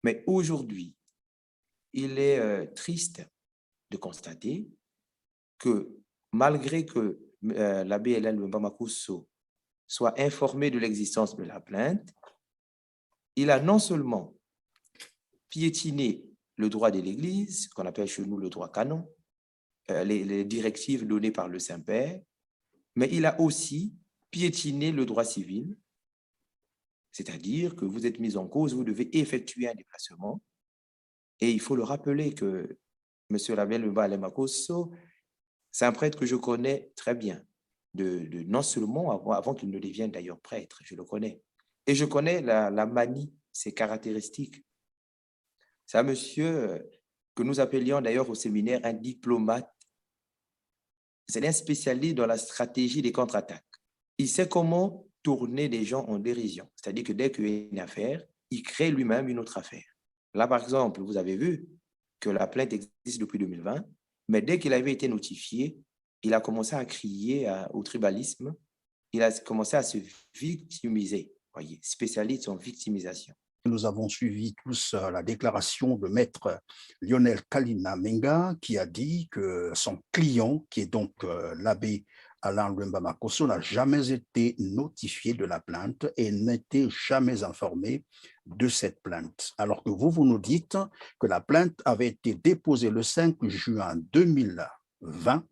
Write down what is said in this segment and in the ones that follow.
Mais aujourd'hui, il est triste de constater que malgré que l'abbé Hélène Mbamakuso soit informé de l'existence de la plainte, il a non seulement piétiné le droit de l'Église, qu'on appelle chez nous le droit canon, les directives données par le Saint-Père, mais il a aussi piétiné le droit civil, c'est-à-dire que vous êtes mis en cause, vous devez effectuer un déplacement. Et il faut le rappeler que M. Label Mbamakuso, c'est un prêtre que je connais très bien, non seulement avant qu'il ne devienne d'ailleurs prêtre, je le connais. Et je connais la manie, ses caractéristiques. C'est un monsieur que nous appelions d'ailleurs au séminaire un diplomate. C'est un spécialiste dans la stratégie des contre-attaques. Il sait comment tourner les gens en dérision. C'est-à-dire que dès qu'il y a une affaire, il crée lui-même une autre affaire. Là, par exemple, vous avez vu que la plainte existe depuis 2020, mais dès qu'il avait été notifié, il a commencé à crier au tribalisme, il a commencé à se victimiser. Voyez, spécialiste en victimisation. Nous avons suivi tous la déclaration de maître Lionel Kalina Menga qui a dit que son client, qui est donc l'abbé Alain Lwembamakoso, n'a jamais été notifié de la plainte et n'était jamais informé de cette plainte. Alors que vous nous dites que la plainte avait été déposée le 5 juin 2020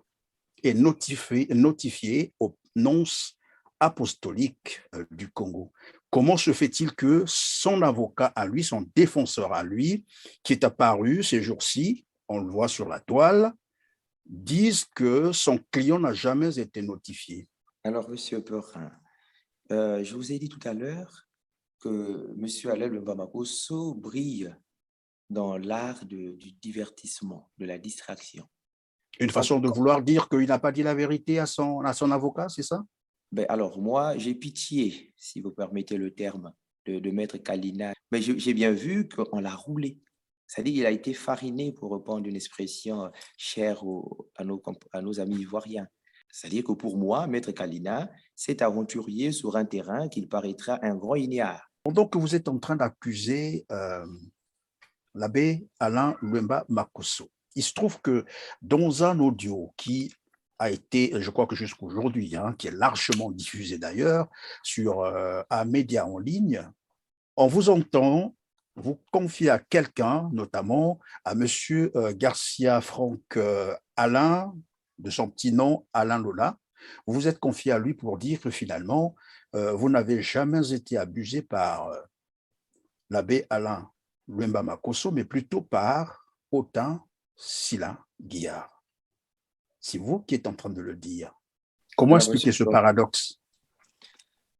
et notifiée au nonce apostolique du Congo. Comment se fait-il que son avocat à lui, son défenseur à lui, qui est apparu ces jours-ci, on le voit sur la toile, dise que son client n'a jamais été notifié? Alors, Monsieur Perrin, je vous ai dit tout à l'heure que M. Alain Lwembamakoso brille dans l'art du divertissement, de la distraction. Une façon de vouloir dire qu'il n'a pas dit la vérité à son avocat, c'est ça? Ben alors, moi, j'ai pitié, si vous permettez le terme, de Maître Kalina. Mais j'ai bien vu qu'on l'a roulé. C'est-à-dire qu'il a été fariné, pour reprendre une expression chère à nos amis ivoiriens. C'est-à-dire que pour moi, Maître Kalina s'est aventurier sur un terrain qu'il paraîtra un grand ignare. Pendant que vous êtes en train d'accuser l'abbé Alain Lwembamakoso, il se trouve que dans un audio qui a été, je crois que jusqu'à aujourd'hui, qui est largement diffusé d'ailleurs sur un média en ligne, on vous entend vous confier à quelqu'un, notamment à monsieur Garcia Franck Alain, de son petit nom Alain Lola. Vous vous êtes confié à lui pour dire que finalement, vous n'avez jamais été abusé par l'abbé Alain Lwembamakoso, mais plutôt par Autain Sila Guillard. C'est vous qui êtes en train de le dire. Comment Alors, monsieur expliquer ce Perrin, paradoxe?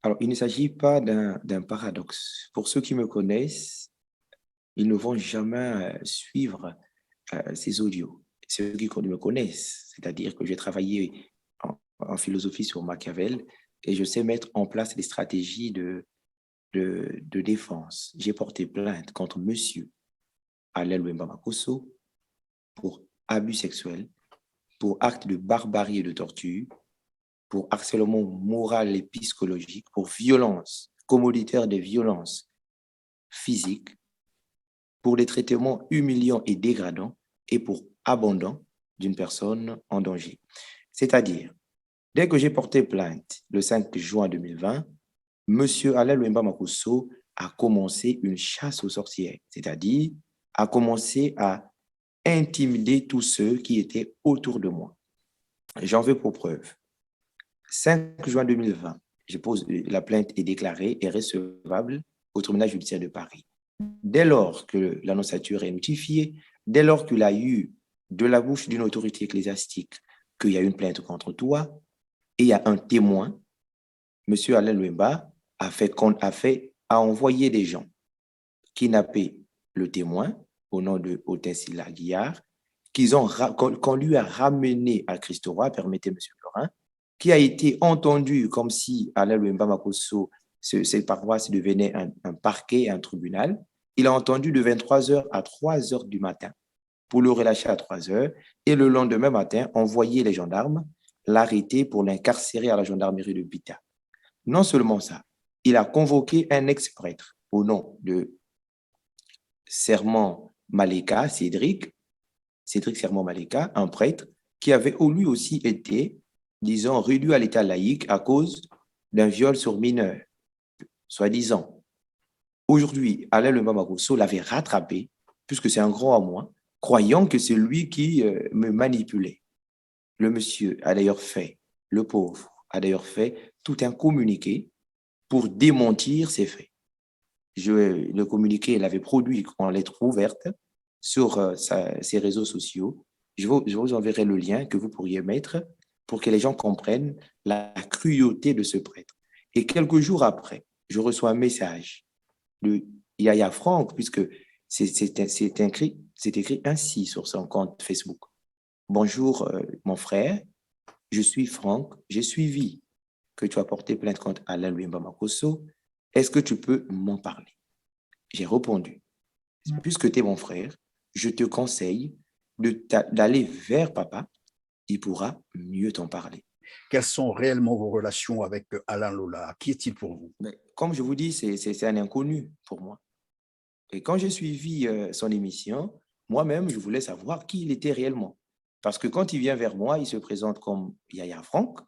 alors, il ne s'agit pas d'un paradoxe. Pour ceux qui me connaissent, ils ne vont jamais suivre ces audios. Ceux qui me connaissent, c'est-à-dire que j'ai travaillé en philosophie sur Machiavel et je sais mettre en place des stratégies de défense. J'ai porté plainte contre monsieur Alain Lwembamakoso pour abus sexuels, pour actes de barbarie et de torture, pour harcèlement moral et psychologique, pour violence, commoditaire des violences physiques, pour des traitements humiliants et dégradants et pour abandon d'une personne en danger. C'est-à-dire, dès que j'ai porté plainte le 5 juin 2020, M. Alain Lwembamakoso a commencé une chasse aux sorcières, c'est-à-dire a commencé à intimider tous ceux qui étaient autour de moi. J'en veux pour preuve. 5 juin 2020, la plainte est déclarée et recevable au tribunal judiciaire de Paris. Dès lors que l'annonciature est notifiée, dès lors qu'il a eu de la bouche d'une autorité ecclésiastique qu'il y a une plainte contre toi et il y a un témoin, M. Alain Lwemba a envoyé des gens kidnapper le témoin au nom de Autain Sila Guillard, qu'on lui a ramené à Christ Roi, permettez M. Laurent, qui a été entendu comme si Alain Lwemba Makoso, cette paroisse devenait un parquet, un tribunal. Il a entendu de 23h à 3h du matin pour le relâcher à 3h et le lendemain matin, envoyer les gendarmes, l'arrêter pour l'incarcérer à la gendarmerie de Bita. Non seulement ça, il a convoqué un ex-prêtre au nom de Serment Maleka, Cédric Serment Maleka, un prêtre qui avait lui aussi été, disons, réduit à l'état laïque à cause d'un viol sur mineur, soi-disant. Aujourd'hui, Alain Lembama Rousseau l'avait rattrapé, puisque c'est un grand à moi, croyant que c'est lui qui me manipulait. Le monsieur a d'ailleurs fait, le pauvre a d'ailleurs fait tout un communiqué pour démentir ces faits. Le communiqué, il avait produit en lettres ouvertes sur ses réseaux sociaux. Je vous enverrai le lien que vous pourriez mettre pour que les gens comprennent la cruauté de ce prêtre. Et quelques jours après, je reçois un message de Yaya Franck, puisque c'est écrit ainsi sur son compte Facebook. Bonjour, mon frère, je suis Franck, j'ai suivi que tu as porté plainte contre Alain Lwemba Makosso. Est-ce que tu peux m'en parler? J'ai répondu, puisque tu es mon frère, je te conseille d'aller vers papa, il pourra mieux t'en parler. Quelles sont réellement vos relations avec Alain Lola? Qui est-il pour vous? Mais comme je vous dis, c'est un inconnu pour moi. Et quand j'ai suivi son émission, moi-même, je voulais savoir qui il était réellement. Parce que quand il vient vers moi, il se présente comme Yaya Franck.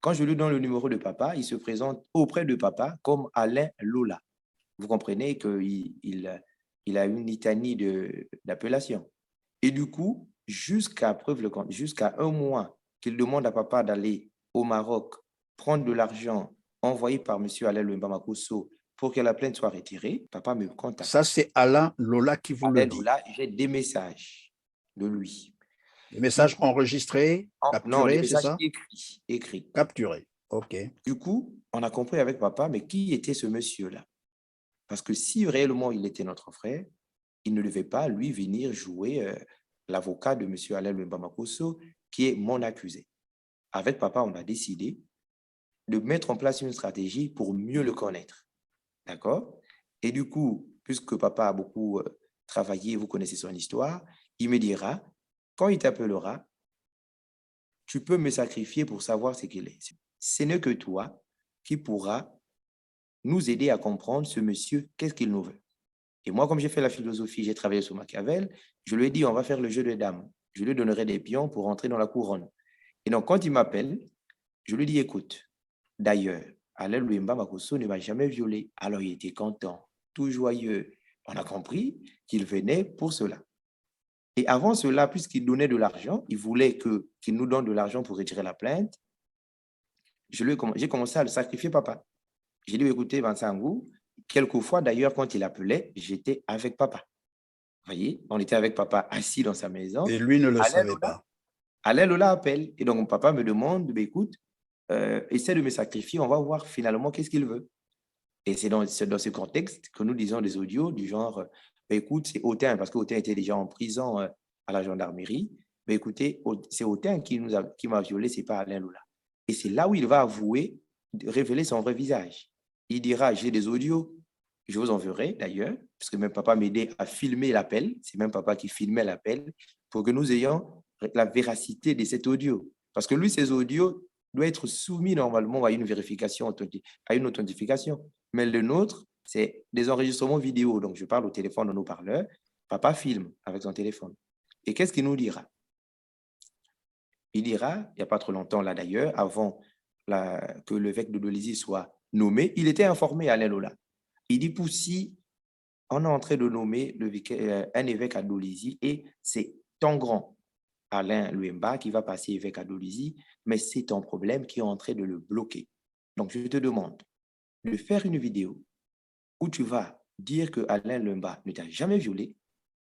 Quand je lui donne le numéro de papa, il se présente auprès de papa comme Alain Lola. Vous comprenez qu'il a une litanie d'appellation. Et du coup, jusqu'à preuve le contraire, jusqu'à un mois qu'il demande à papa d'aller au Maroc prendre de l'argent envoyé par M. Alain Lwemba Makosso pour que la plainte soit retirée, papa me contacte. Ça, c'est Alain Lola qui vous le dit. Là, j'ai des messages de lui. Des messages enregistrés, Non, des capturés, c'est messages ça? écrits. Capturés, ok. Du coup, on a compris avec papa, mais qui était ce monsieur-là? Parce que si réellement il était notre frère, il ne devait pas, lui, venir jouer l'avocat de M. Alain Lwemba Makosso, qui est mon accusé. Avec papa, on a décidé de mettre en place une stratégie pour mieux le connaître. D'accord? Et du coup, puisque papa a beaucoup travaillé, vous connaissez son histoire, il me dira, quand il t'appellera, tu peux me sacrifier pour savoir ce qu'il est. Ce n'est que toi qui pourras nous aider à comprendre ce monsieur, qu'est-ce qu'il nous veut. Et moi, comme j'ai fait la philosophie, j'ai travaillé sur Machiavel, je lui ai dit, on va faire le jeu de dames. Je lui donnerai des pions pour entrer dans la couronne. Et donc, quand il m'appelle, je lui dis, écoute, d'ailleurs, Alain Lwemba Makosso ne m'a jamais violé. Alors, il était content, tout joyeux. On a compris qu'il venait pour cela. Et avant cela, puisqu'il donnait de l'argent, il voulait qu'il nous donne de l'argent pour retirer la plainte, j'ai commencé à le sacrifier, papa. J'ai dit, écoutez, Vincent, quelquefois, d'ailleurs, quand il appelait, j'étais avec papa. Vous voyez, on était avec papa assis dans sa maison. Et lui ne le savait pas. Alain Lola appelle. Et donc, mon papa me demande, ben, écoute, essaie de me sacrifier, on va voir finalement qu'est-ce qu'il veut. Et c'est dans ce contexte que nous disons des audios du genre, ben, écoute, c'est Autain, parce qu'Autain était déjà en prison à la gendarmerie. Ben, écoutez, c'est Autain qui m'a violé, c'est pas Alain Lola. Et c'est là où il va avouer, révéler son vrai visage. Il dira, j'ai des audios, je vous enverrai d'ailleurs, parce que même papa m'aidait à filmer l'appel, c'est même papa qui filmait l'appel, pour que nous ayons la véracité de cet audio. Parce que lui, ces audios doivent être soumis normalement à une vérification, à une authentification. Mais le nôtre, c'est des enregistrements vidéo. Donc, je parle au téléphone dans nos parleurs, papa filme avec son téléphone. Et qu'est-ce qu'il nous dira? Il dira, il n'y a pas trop longtemps là d'ailleurs, avant que l'évêque de Dolisie soit nommé, il était informé à Alain Lola. Il dit, Poussi, on est en train de nommer un évêque à Dolisie et c'est ton grand Alain Lwemba qui va passer évêque à Dolisie, mais c'est ton problème qui est en train de le bloquer. Donc, je te demande de faire une vidéo où tu vas dire que Alain Lwemba ne t'a jamais violé.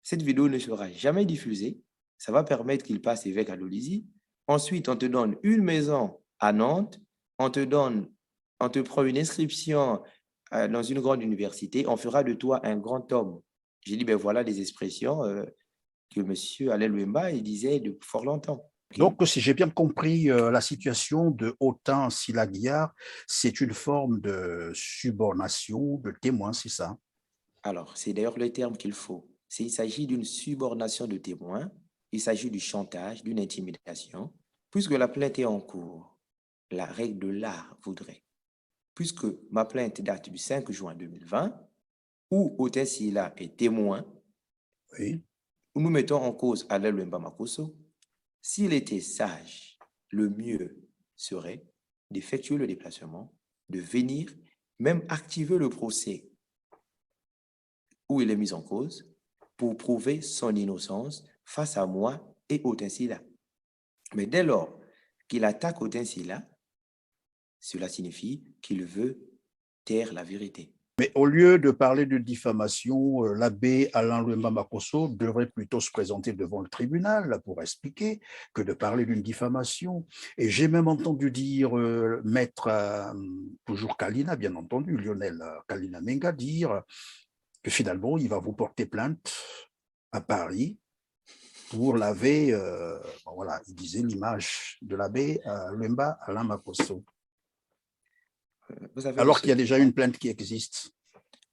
Cette vidéo ne sera jamais diffusée. Ça va permettre qu'il passe évêque à Dolisie. Ensuite, on te donne une maison à Nantes. On te prend une inscription dans une grande université. On fera de toi un grand homme. J'ai dit, ben voilà des expressions que M. Alain Lwemba il disait de fort longtemps. Okay. Donc, si j'ai bien compris, la situation de Autain Silaguiar, c'est une forme de subornation de témoin, c'est ça? Alors, c'est d'ailleurs le terme qu'il faut. Il s'agit d'une subornation de témoin, il s'agit du chantage, d'une intimidation. Puisque la plainte est en cours, la règle de l'art voudrait, puisque ma plainte date du 5 juin 2020, où Autain Sila est témoin, Oui. Nous mettons en cause Alain Louemba Makosso. S'il était sage, le mieux serait d'effectuer le déplacement, de venir, même activer le procès où il est mis en cause pour prouver son innocence face à moi et Otinsila. Mais dès lors qu'il attaque Otinsila, cela signifie qu'il veut taire la vérité. Mais au lieu de parler de diffamation, l'abbé Alain Louemba Makosso devrait plutôt se présenter devant le tribunal pour expliquer que de parler d'une diffamation. Et j'ai même entendu dire maître, toujours Kalina, bien entendu, Lionel Kalina Menga, dire que finalement, il va vous porter plainte à Paris pour laver, voilà, il disait l'image de l'abbé Louemba Alain Makosso. Vous savez, Alors qu'il y a monsieur, déjà une plainte qui existe.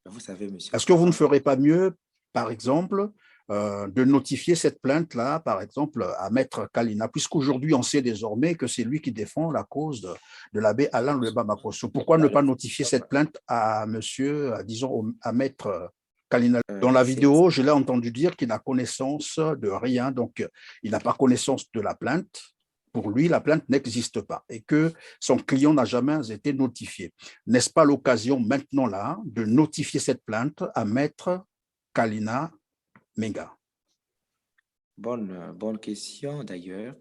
vous savez, monsieur, Est-ce que vous ne ferez pas mieux, par exemple, de notifier cette plainte-là, par exemple, à Maître Kalina, puisqu'aujourd'hui, on sait désormais que c'est lui qui défend la cause de l'abbé Alain Louemba Makosso. Pourquoi ne pas notifier cette plainte à monsieur, disons, à Maître Kalina? Dans la vidéo, je l'ai entendu dire qu'il n'a connaissance de rien, donc il n'a pas connaissance de la plainte. Pour lui, la plainte n'existe pas et que son client n'a jamais été notifié. N'est-ce pas l'occasion maintenant là de notifier cette plainte à Maître Kalina Menga? Bonne question d'ailleurs.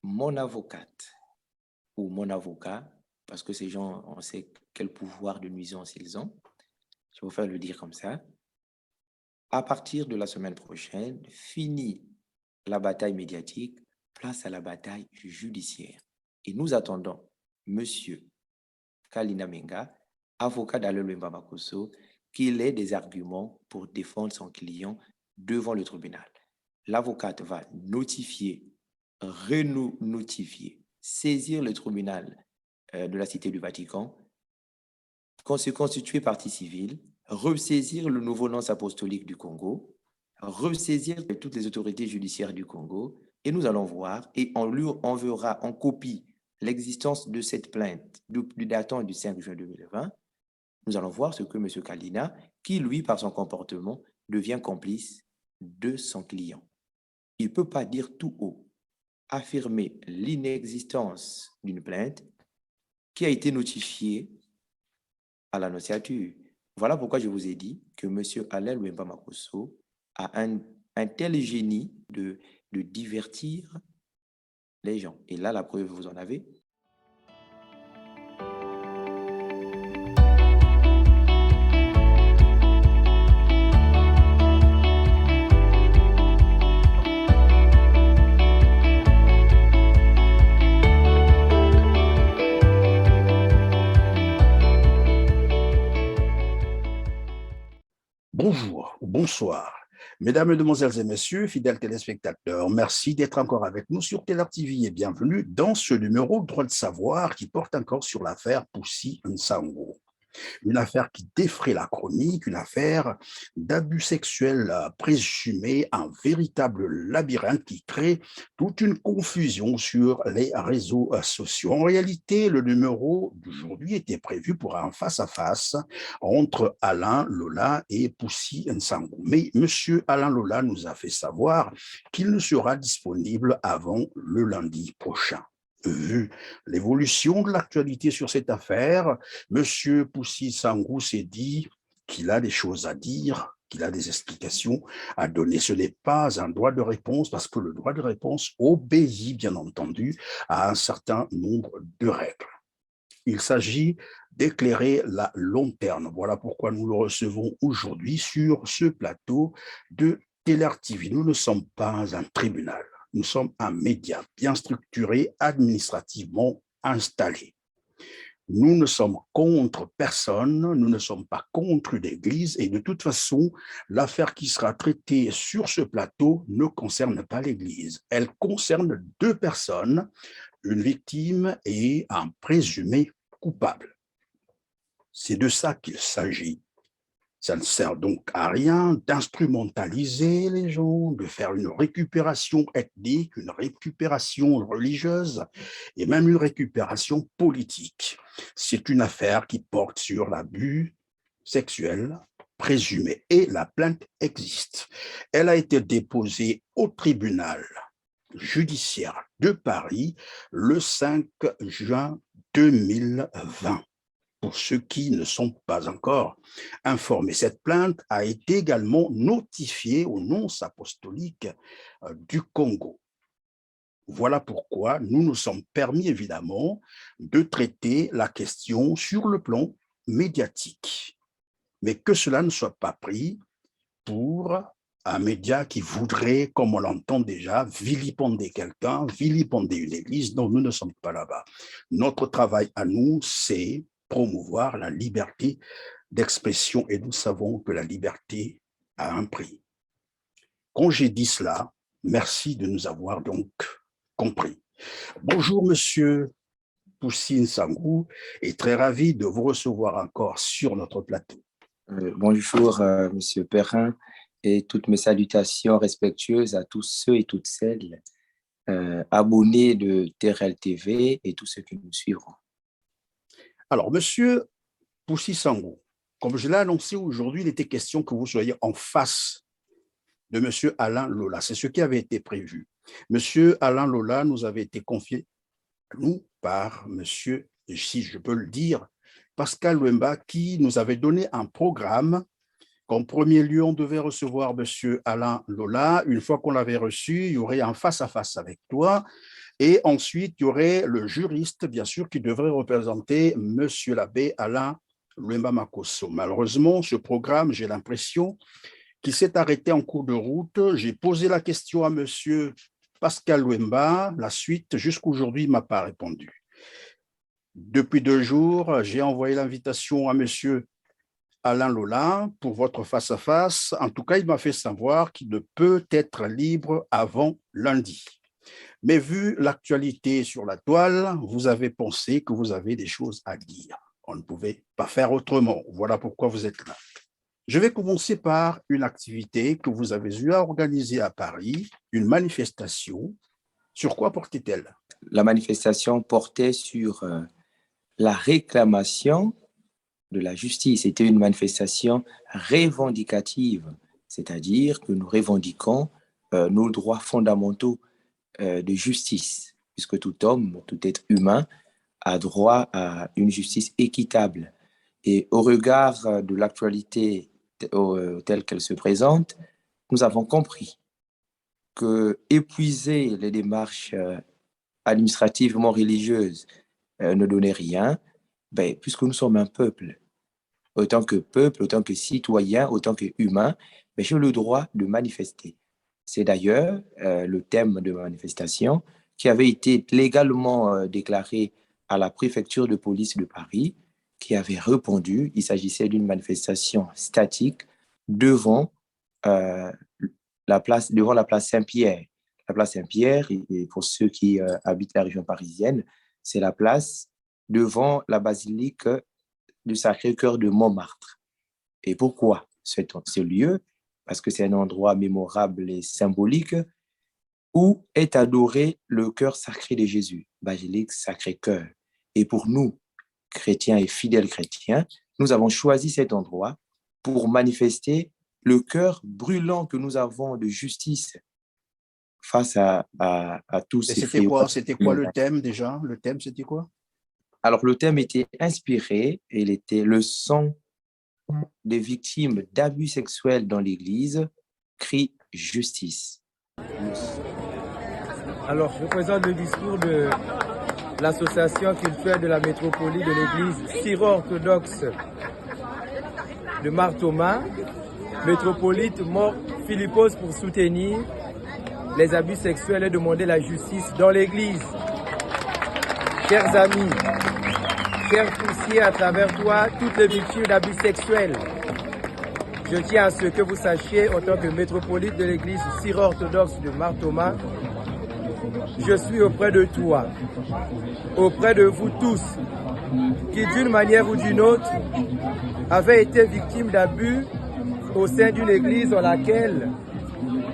Mon avocate ou mon avocat, parce que ces gens, on sait quel pouvoir de nuisance ils ont, je vais vous faire le dire comme ça. À partir de la semaine prochaine, fini la bataille médiatique, place à la bataille judiciaire. Et nous attendons Monsieur Kalina Menga, avocat d'Alain Louemba Makosso, qu'il ait des arguments pour défendre son client devant le tribunal. L'avocate va notifier, renotifier, saisir le tribunal de la Cité du Vatican, se constituer partie civile, ressaisir le nouveau nonce apostolique du Congo, ressaisir toutes les autorités judiciaires du Congo, et nous allons voir, et on lui enverra en copie l'existence de cette plainte du datant du 5 juin 2020. Nous allons voir ce que M. Kalina, qui lui, par son comportement, devient complice de son client. Il ne peut pas dire tout haut, affirmer l'inexistence d'une plainte qui a été notifiée à l'annonciature. Voilà pourquoi je vous ai dit que M. Alain Louemba Makosso a un tel génie de divertir les gens. Et là, la preuve, vous en avez. Bonjour ou bonsoir. Mesdames, Mesdemoiselles et Messieurs, fidèles téléspectateurs, merci d'être encore avec nous sur Teller TV et bienvenue dans ce numéro Droit de savoir qui porte encore sur l'affaire Poussy Nsango. Une affaire qui défraie la chronique, une affaire d'abus sexuels présumés, un véritable labyrinthe qui crée toute une confusion sur les réseaux sociaux. En réalité, le numéro d'aujourd'hui était prévu pour un face-à-face entre Alain Lola et Poussy Nsango. Mais M. Alain Lola nous a fait savoir qu'il ne sera disponible avant le lundi prochain. Vu l'évolution de l'actualité sur cette affaire, M. Poussy Nsango s'est dit qu'il a des choses à dire, qu'il a des explications à donner. Ce n'est pas un droit de réponse parce que le droit de réponse obéit, bien entendu, à un certain nombre de règles. Il s'agit d'éclairer la lanterne. Voilà pourquoi nous le recevons aujourd'hui sur ce plateau de Teller TV. Nous ne sommes pas un tribunal. Nous sommes un média bien structuré, administrativement installé. Nous ne sommes contre personne, nous ne sommes pas contre l'Église et de toute façon, l'affaire qui sera traitée sur ce plateau ne concerne pas l'Église. Elle concerne deux personnes, une victime et un présumé coupable. C'est de ça qu'il s'agit. Ça ne sert donc à rien d'instrumentaliser les gens, de faire une récupération ethnique, une récupération religieuse et même une récupération politique. C'est une affaire qui porte sur l'abus sexuel présumé et la plainte existe. Elle a été déposée au tribunal judiciaire de Paris le 5 juin 2020. Pour ceux qui ne sont pas encore informés, cette plainte a été également notifiée au nonce apostolique du Congo. Voilà pourquoi nous nous sommes permis évidemment de traiter la question sur le plan médiatique, mais que cela ne soit pas pris pour un média qui voudrait, comme on l'entend déjà, vilipender quelqu'un, vilipender une église. Non, nous ne sommes pas là-bas. Notre travail à nous, c'est promouvoir la liberté d'expression et nous savons que la liberté a un prix. Quand j'ai dit cela, merci de nous avoir donc compris. Bonjour, monsieur Poussine Sangou, et très ravi de vous recevoir encore sur notre plateau. Bonjour, monsieur Perrin, et toutes mes salutations respectueuses à tous ceux et toutes celles abonnés de TRL TV et tous ceux qui nous suivront. Alors, monsieur Poussine Sangou, comme je l'ai annoncé aujourd'hui, il était question que vous soyez en face de monsieur Alain Lola. C'est ce qui avait été prévu. Monsieur Alain Lola nous avait été confié, nous, par monsieur, si je peux le dire, Pascal Louemba, qui nous avait donné un programme qu'en premier lieu, on devait recevoir monsieur Alain Lola. Une fois qu'on l'avait reçu, il y aurait un face-à-face avec toi. Et ensuite, il y aurait le juriste, bien sûr, qui devrait représenter monsieur l'abbé Alain Louemba Makosso. Malheureusement, ce programme, j'ai l'impression qu'il s'est arrêté en cours de route. J'ai posé la question à monsieur Pascal Louemba. La suite, jusqu'aujourd'hui, il ne m'a pas répondu. Depuis 2 jours, j'ai envoyé l'invitation à monsieur Alain Lola pour votre face-à-face. En tout cas, il m'a fait savoir qu'il ne peut être libre avant lundi. Mais vu l'actualité sur la toile, vous avez pensé que vous avez des choses à dire. On ne pouvait pas faire autrement. Voilà pourquoi vous êtes là. Je vais commencer par une activité que vous avez eu à organiser à Paris, une manifestation. Sur quoi portait-elle? La manifestation portait sur la réclamation de la justice. C'était une manifestation revendicative, c'est-à-dire que nous revendiquons nos droits fondamentaux de justice, puisque tout homme, tout être humain a droit à une justice équitable. Et au regard de l'actualité telle qu'elle se présente, nous avons compris que épuiser les démarches administrativement religieuses ne donnait rien, puisque nous sommes un peuple, autant que citoyen, autant qu'humain, j'ai le droit de manifester. C'est d'ailleurs le thème de ma manifestation qui avait été légalement déclaré à la préfecture de police de Paris, qui avait répondu. Il s'agissait d'une manifestation statique devant la place Saint-Pierre. La place Saint-Pierre, et pour ceux qui habitent la région parisienne, c'est la place devant la basilique du Sacré-Cœur de Montmartre. Et pourquoi ce lieu? Parce que c'est un endroit mémorable et symbolique où est adoré le cœur sacré de Jésus, basilique Sacré-Cœur. Et pour nous, chrétiens et fidèles chrétiens, nous avons choisi cet endroit pour manifester le cœur brûlant que nous avons de justice face à tous ces fléaux. C'était quoi le thème déjà? Le thème, c'était quoi? Alors, le thème était inspiré, et il était le sang des victimes d'abus sexuels dans l'Église, crie justice. Alors, je présente le discours de l'association cultuelle de la métropole de l'Église syro-orthodoxe de Martoma, métropolite mort Philippos, pour soutenir les abus sexuels et demander la justice dans l'Église. Chers amis, chers poussiers, à travers toi, toutes les victimes d'abus sexuels, je tiens à ce que vous sachiez, en tant que métropolite de l'église syro-orthodoxe de Martoma, je suis auprès de toi, auprès de vous tous, qui d'une manière ou d'une autre avaient été victimes d'abus au sein d'une église dans laquelle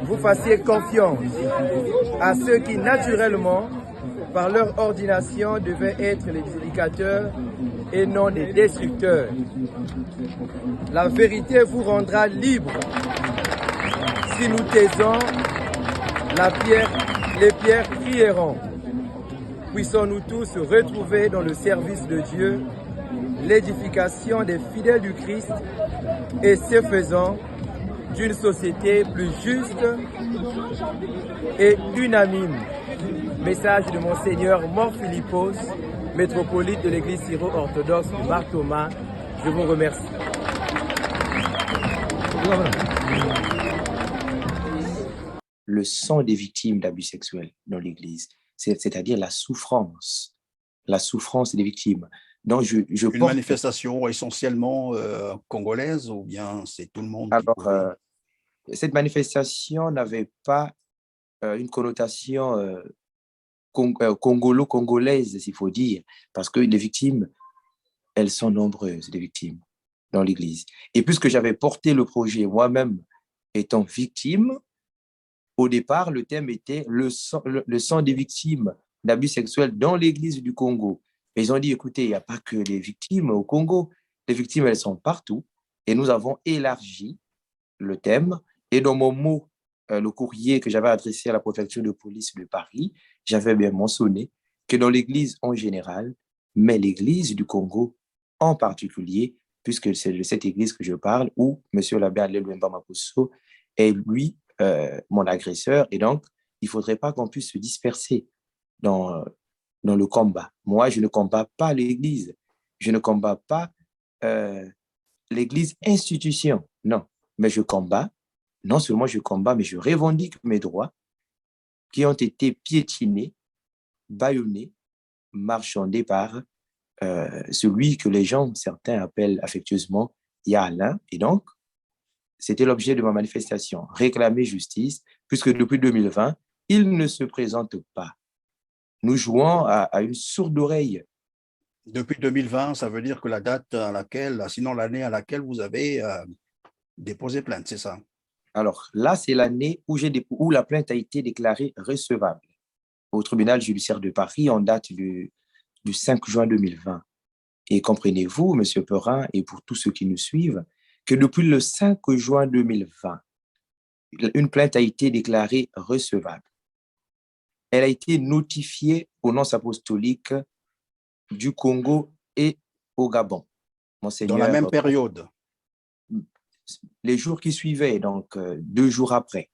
vous fassiez confiance à ceux qui naturellement, par leur ordination, devaient être les éducateurs et non des destructeurs. La vérité vous rendra libre si nous taisons les pierres crieront. Puissons-nous tous retrouver dans le service de Dieu l'édification des fidèles du Christ et ce faisant d'une société plus juste et unanime. Message de Monseigneur Mor Philippos, métropolite de l'église syro-orthodoxe de Mar-Thoma. Je vous remercie. Le sang des victimes d'abus sexuels dans l'Église, c'est-à-dire la souffrance des victimes. Donc, je Une manifestation essentiellement congolaise ou bien c'est tout le monde qui pouvait... Cette manifestation n'avait pas une connotation congolo-congolaise, s'il faut dire, parce que les victimes, elles sont nombreuses, les victimes dans l'Église. Et puisque j'avais porté le projet moi-même étant victime, au départ, le thème était le sang des victimes d'abus sexuels dans l'Église du Congo. Et ils ont dit, écoutez, il n'y a pas que les victimes au Congo. Les victimes, elles sont partout. Et nous avons élargi le thème. Et dans mon mot, le courrier que j'avais adressé à la préfecture de police de Paris, j'avais bien mentionné que dans l'Église en général, mais l'Église du Congo en particulier, puisque c'est de cette Église que je parle, où M. l'abbé Adlé Luemba Makosso est, lui, mon agresseur. Et donc, il ne faudrait pas qu'on puisse se disperser dans le combat. Moi, je ne combats pas l'Église. Je ne combats pas l'Église institution. Non, mais je combats. Non seulement je combats, mais je revendique mes droits qui ont été piétinés, bâillonnés, marchandés par celui que les gens, certains appellent affectueusement Yalin. Et donc, c'était l'objet de ma manifestation, réclamer justice, puisque depuis 2020, il ne se présente pas. Nous jouons à une sourde oreille. Depuis 2020, ça veut dire que la date à laquelle, sinon l'année à laquelle vous avez déposé plainte, c'est ça? Alors là, c'est l'année où la plainte a été déclarée recevable au tribunal judiciaire de Paris en date du 5 juin 2020. Et comprenez-vous, M. Perrin, et pour tous ceux qui nous suivent, que depuis le 5 juin 2020, une plainte a été déclarée recevable. Elle a été notifiée aux nonces apostoliques du Congo et au Gabon. Dans la même période? Les jours qui suivaient, donc 2 jours après,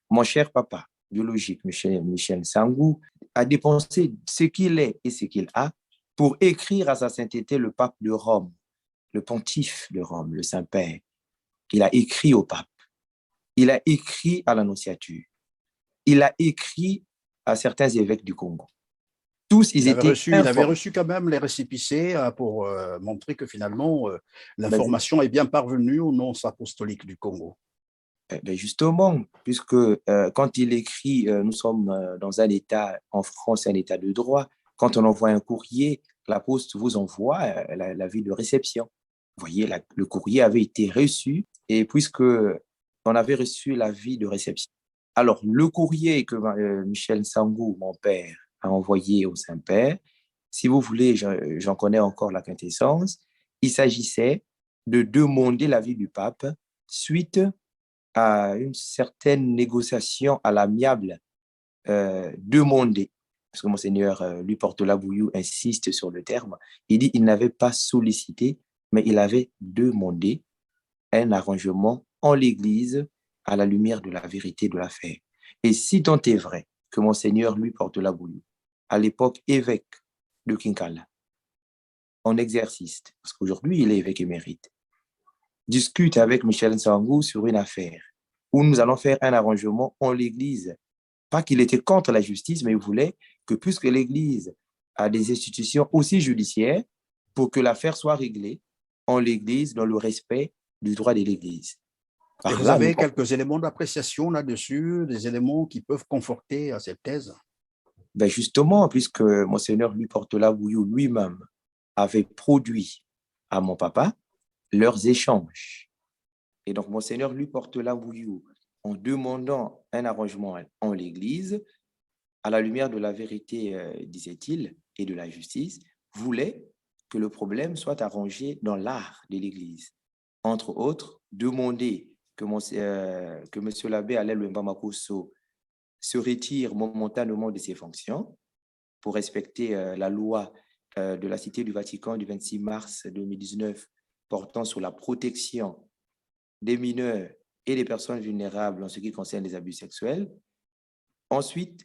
mon cher papa biologique, Michel Sangou, a dépensé ce qu'il est et ce qu'il a pour écrire à sa sainteté le pape de Rome, le pontife de Rome, le Saint-Père. Il a écrit au pape, il a écrit à l'Annonciature, il a écrit à certains évêques du Congo. Tous, il avait reçu quand même les récépissés pour montrer que finalement, l'information est bien parvenue aux nonces apostoliques du Congo. Ben justement, puisque quand il écrit, nous sommes dans un État, en France, un État de droit, quand on envoie un courrier, la poste vous envoie l'avis de réception. Vous voyez, le courrier avait été reçu, et puisque on avait reçu l'avis de réception, alors le courrier que Michel Sangou, mon père, a envoyé au Saint-Père, si vous voulez, j'en connais encore la quintessence, il s'agissait de demander l'avis du pape suite à une certaine négociation à l'amiable demandée, parce que Monseigneur Louis Portola-Bouillou insiste sur le terme, il dit qu'il n'avait pas sollicité, mais il avait demandé un arrangement en l'Église à la lumière de la vérité de l'affaire. Et si tant est vrai que Monseigneur Louis Portola-Bouillou, à l'époque évêque de Kinkala, en exercice, parce qu'aujourd'hui il est évêque émérite, discute avec Michel Sangou sur une affaire où nous allons faire un arrangement en l'Église. Pas qu'il était contre la justice, mais il voulait que, puisque l'Église a des institutions aussi judiciaires, pour que l'affaire soit réglée en l'Église, dans le respect du droit de l'Église. Et vous avez quelques éléments d'appréciation là-dessus, des éléments qui peuvent conforter à cette thèse? Ben justement, puisque Monseigneur Louis Portola-Bouillou lui-même avait produit à mon papa leurs échanges. Et donc, Monseigneur Louis Portola-Bouillou, en demandant un arrangement en l'Église, à la lumière de la vérité, disait-il, et de la justice, voulait que le problème soit arrangé dans l'art de l'Église. Entre autres, demander que M. l'abbé Alain Lwemba Makosso se retire momentanément de ses fonctions pour respecter la loi de la Cité du Vatican du 26 mars 2019 portant sur la protection des mineurs et des personnes vulnérables en ce qui concerne les abus sexuels. Ensuite,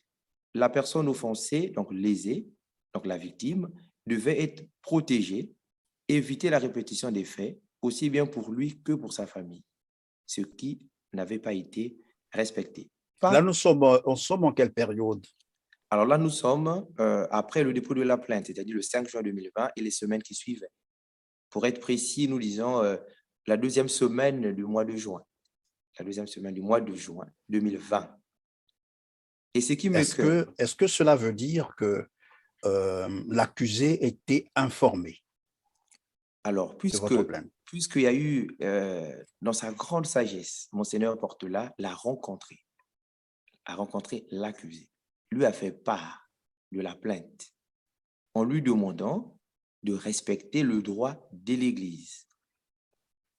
la personne offensée, donc lésée, donc la victime, devait être protégée, éviter la répétition des faits, aussi bien pour lui que pour sa famille, ce qui n'avait pas été respecté. Là, nous sommes en quelle période? Alors là, nous sommes après le dépôt de la plainte, c'est-à-dire le 5 juin 2020 et les semaines qui suivaient. Pour être précis, nous disons la deuxième semaine du mois de juin. La deuxième semaine du mois de juin 2020. Et ce qui Est-ce que cela veut dire que l'accusé était informé? Alors, puisqu'il y a eu, dans sa grande sagesse, Monseigneur Portela l'a rencontré, a rencontré l'accusé, lui a fait part de la plainte en lui demandant de respecter le droit de l'Église.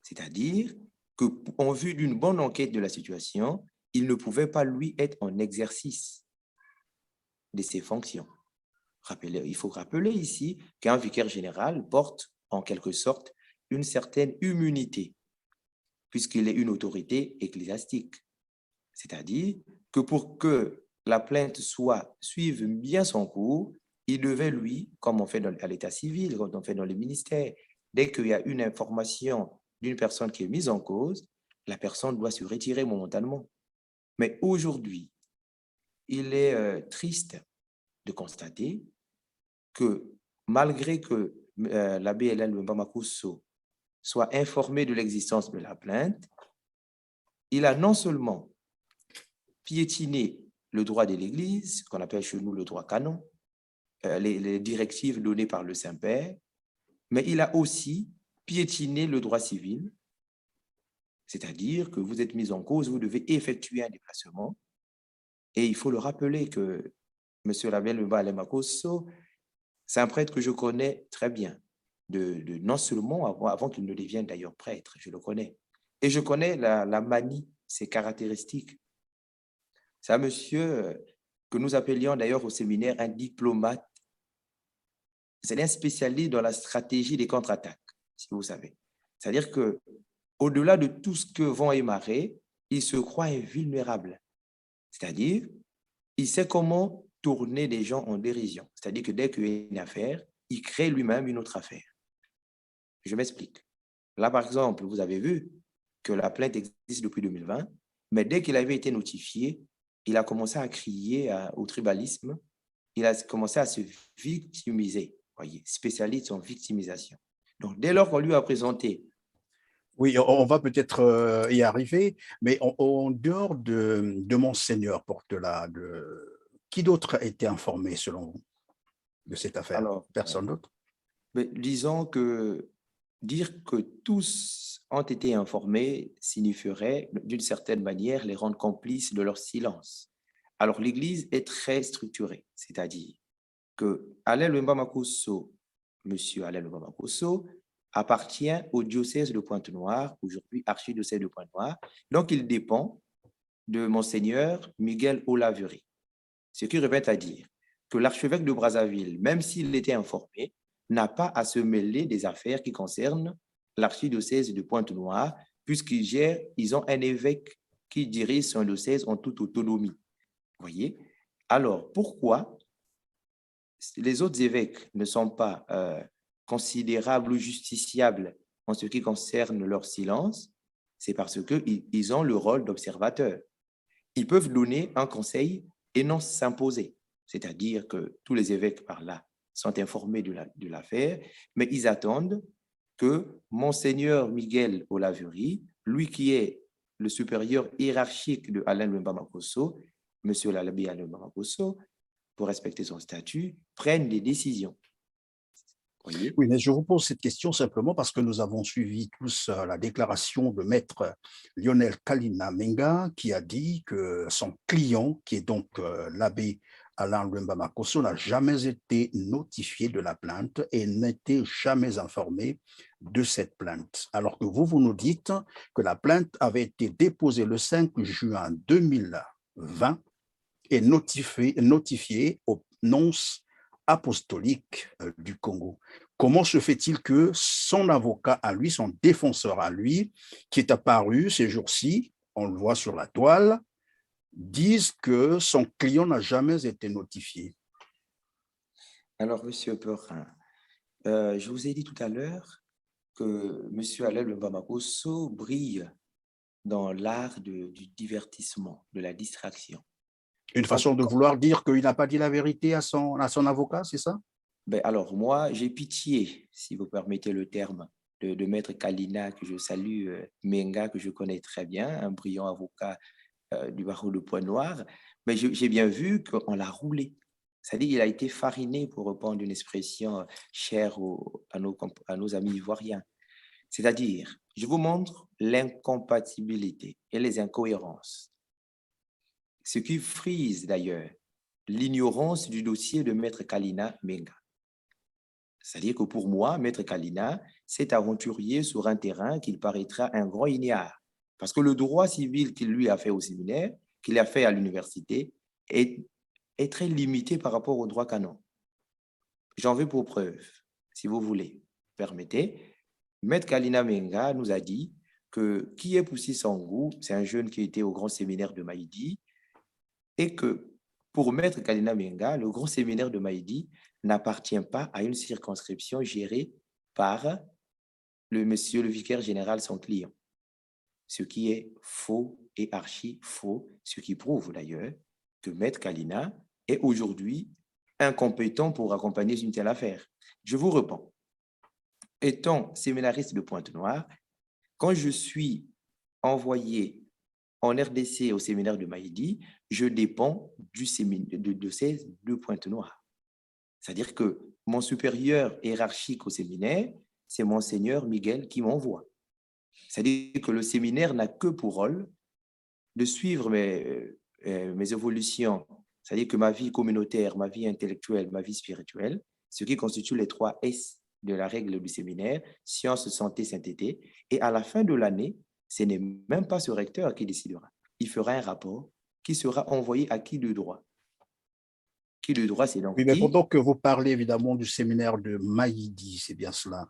C'est-à-dire qu'en vue d'une bonne enquête de la situation, il ne pouvait pas, lui, être en exercice de ses fonctions. Il faut rappeler ici qu'un vicaire général porte en quelque sorte une certaine immunité, puisqu'il est une autorité ecclésiastique. C'est-à-dire que pour que la plainte suive bien son cours, il devait, lui, comme on fait à l'état civil, comme on fait dans les ministères, dès qu'il y a une information d'une personne qui est mise en cause, la personne doit se retirer momentanément. Mais aujourd'hui, il est triste de constater que malgré que l'abbé Alain Lwemba Makosso soit informé de l'existence de la plainte, il a non seulement piétiné le droit de l'Église, qu'on appelle chez nous le droit canon, les directives données par le Saint-Père, mais il a aussi piétiné le droit civil, c'est-à-dire que vous êtes mis en cause, vous devez effectuer un déplacement, et il faut le rappeler que M. l'abbé Lwemba Alain Makosso, c'est un prêtre que je connais très bien, non seulement avant qu'il ne devienne d'ailleurs prêtre, je le connais. Et je connais la manie, ses caractéristiques. C'est un monsieur que nous appelions d'ailleurs au séminaire un diplomate. C'est un spécialiste dans la stratégie des contre-attaques, si vous savez. C'est-à-dire qu'au-delà de tout ce que vent et marée, il se croit invulnérable. C'est-à-dire, il sait comment tourner des gens en dérision. C'est-à-dire que dès qu'il y a une affaire, il crée lui-même une autre affaire. Je m'explique. Là, par exemple, vous avez vu que la plainte existe depuis 2020, mais dès qu'il avait été notifié, il a commencé à crier au tribalisme, il a commencé à se victimiser, voyez, spécialiste en victimisation. Donc, dès lors qu'on lui a présenté... Oui, on va peut-être y arriver, mais en dehors de Monseigneur Portela, qui d'autre a été informé selon vous de cette affaire? Alors, personne d'autre? Mais disons que dire que tous ont été informés signifierait, d'une certaine manière, les rendre complices de leur silence. Alors, l'Église est très structurée, c'est-à-dire que Alain Lwemba Makosso, monsieur Alain Lwemba Makosso, appartient au diocèse de Pointe-Noire, aujourd'hui archidiocèse de Pointe-Noire, donc il dépend de Monseigneur Miguel Olaverry. Ce qui revient à dire que l'archevêque de Brazzaville, même s'il était informé, n'a pas à se mêler des affaires qui concernent l'archidiocèse de Pointe-Noire, puisqu'ils ont un évêque qui dirige son diocèse en toute autonomie. Vous voyez? Alors, pourquoi les autres évêques ne sont pas considérables ou justiciables en ce qui concerne leur silence? C'est parce qu'ils ont le rôle d'observateur. Ils peuvent donner un conseil et non s'imposer. C'est-à-dire que tous les évêques par là sont informés de l'affaire, mais ils attendent que Monseigneur Miguel Olaverry, lui qui est le supérieur hiérarchique de Alain Lwemba Makosso, monsieur l'abbé Alain Lwemba Makosso, pour respecter son statut, prenne des décisions. Voyez? Oui, mais je vous pose cette question simplement parce que nous avons suivi tous la déclaration de maître Lionel Kalina Menga qui a dit que son client, qui est donc l'abbé Alain Lumba Makosso n'a jamais été notifié de la plainte et n'était jamais informé de cette plainte. Alors que vous nous dites que la plainte avait été déposée le 5 juin 2020 et notifiée au nonce apostolique du Congo. Comment se fait-il que son avocat à lui, son défenseur à lui, qui est apparu ces jours-ci, on le voit sur la toile, disent que son client n'a jamais été notifié? Alors, Monsieur Perrin, je vous ai dit tout à l'heure que Monsieur Alain Mbamakosso brille dans l'art du divertissement, de la distraction. Une façon de vouloir dire qu'il n'a pas dit la vérité à son avocat, c'est ça? Ben, alors, moi, j'ai pitié, si vous permettez le terme, de Maître Kalina, que je salue, Menga, que je connais très bien, un brillant avocat du barreau de Pointe-Noire, mais j'ai bien vu qu'on l'a roulé. C'est-à-dire qu'il a été fariné, pour reprendre une expression chère à nos amis ivoiriens. C'est-à-dire, je vous montre l'incompatibilité et les incohérences. Ce qui frise d'ailleurs l'ignorance du dossier de Maître Kalina Menga. C'est-à-dire que pour moi, Maître Kalina s'est aventurier sur un terrain qu'il paraîtra un grand ignare. Parce que le droit civil qu'il lui a fait au séminaire, qu'il a fait à l'université, est très limité par rapport au droit canon. J'en veux pour preuve, si vous voulez. Permettez. Maître Kalina Menga nous a dit que qui est Poussi Sangou, c'est un jeune qui était au grand séminaire de Maïdi, et que pour Maître Kalina Menga, le grand séminaire de Maïdi n'appartient pas à une circonscription gérée par le monsieur le vicaire général, son client. Ce qui est faux et archi faux, ce qui prouve d'ailleurs que Maître Kalina est aujourd'hui incompétent pour accompagner une telle affaire. Je vous réponds. Étant séminariste de Pointe-Noire, quand je suis envoyé en RDC au séminaire de Maïdi, je dépends du diocèse de Pointe-Noire. C'est-à-dire que mon supérieur hiérarchique au séminaire, c'est Monseigneur Miguel qui m'envoie. C'est-à-dire que le séminaire n'a que pour rôle de suivre mes évolutions, c'est-à-dire que ma vie communautaire, ma vie intellectuelle, ma vie spirituelle, ce qui constitue les 3 S de la règle du séminaire, sciences, santé, sainteté. Et à la fin de l'année, ce n'est même pas ce recteur qui décidera. Il fera un rapport qui sera envoyé à qui de droit. Qui de droit, c'est donc Oui, mais qui? pendant que vous parlez évidemment du séminaire de Maïdi, c'est bien cela,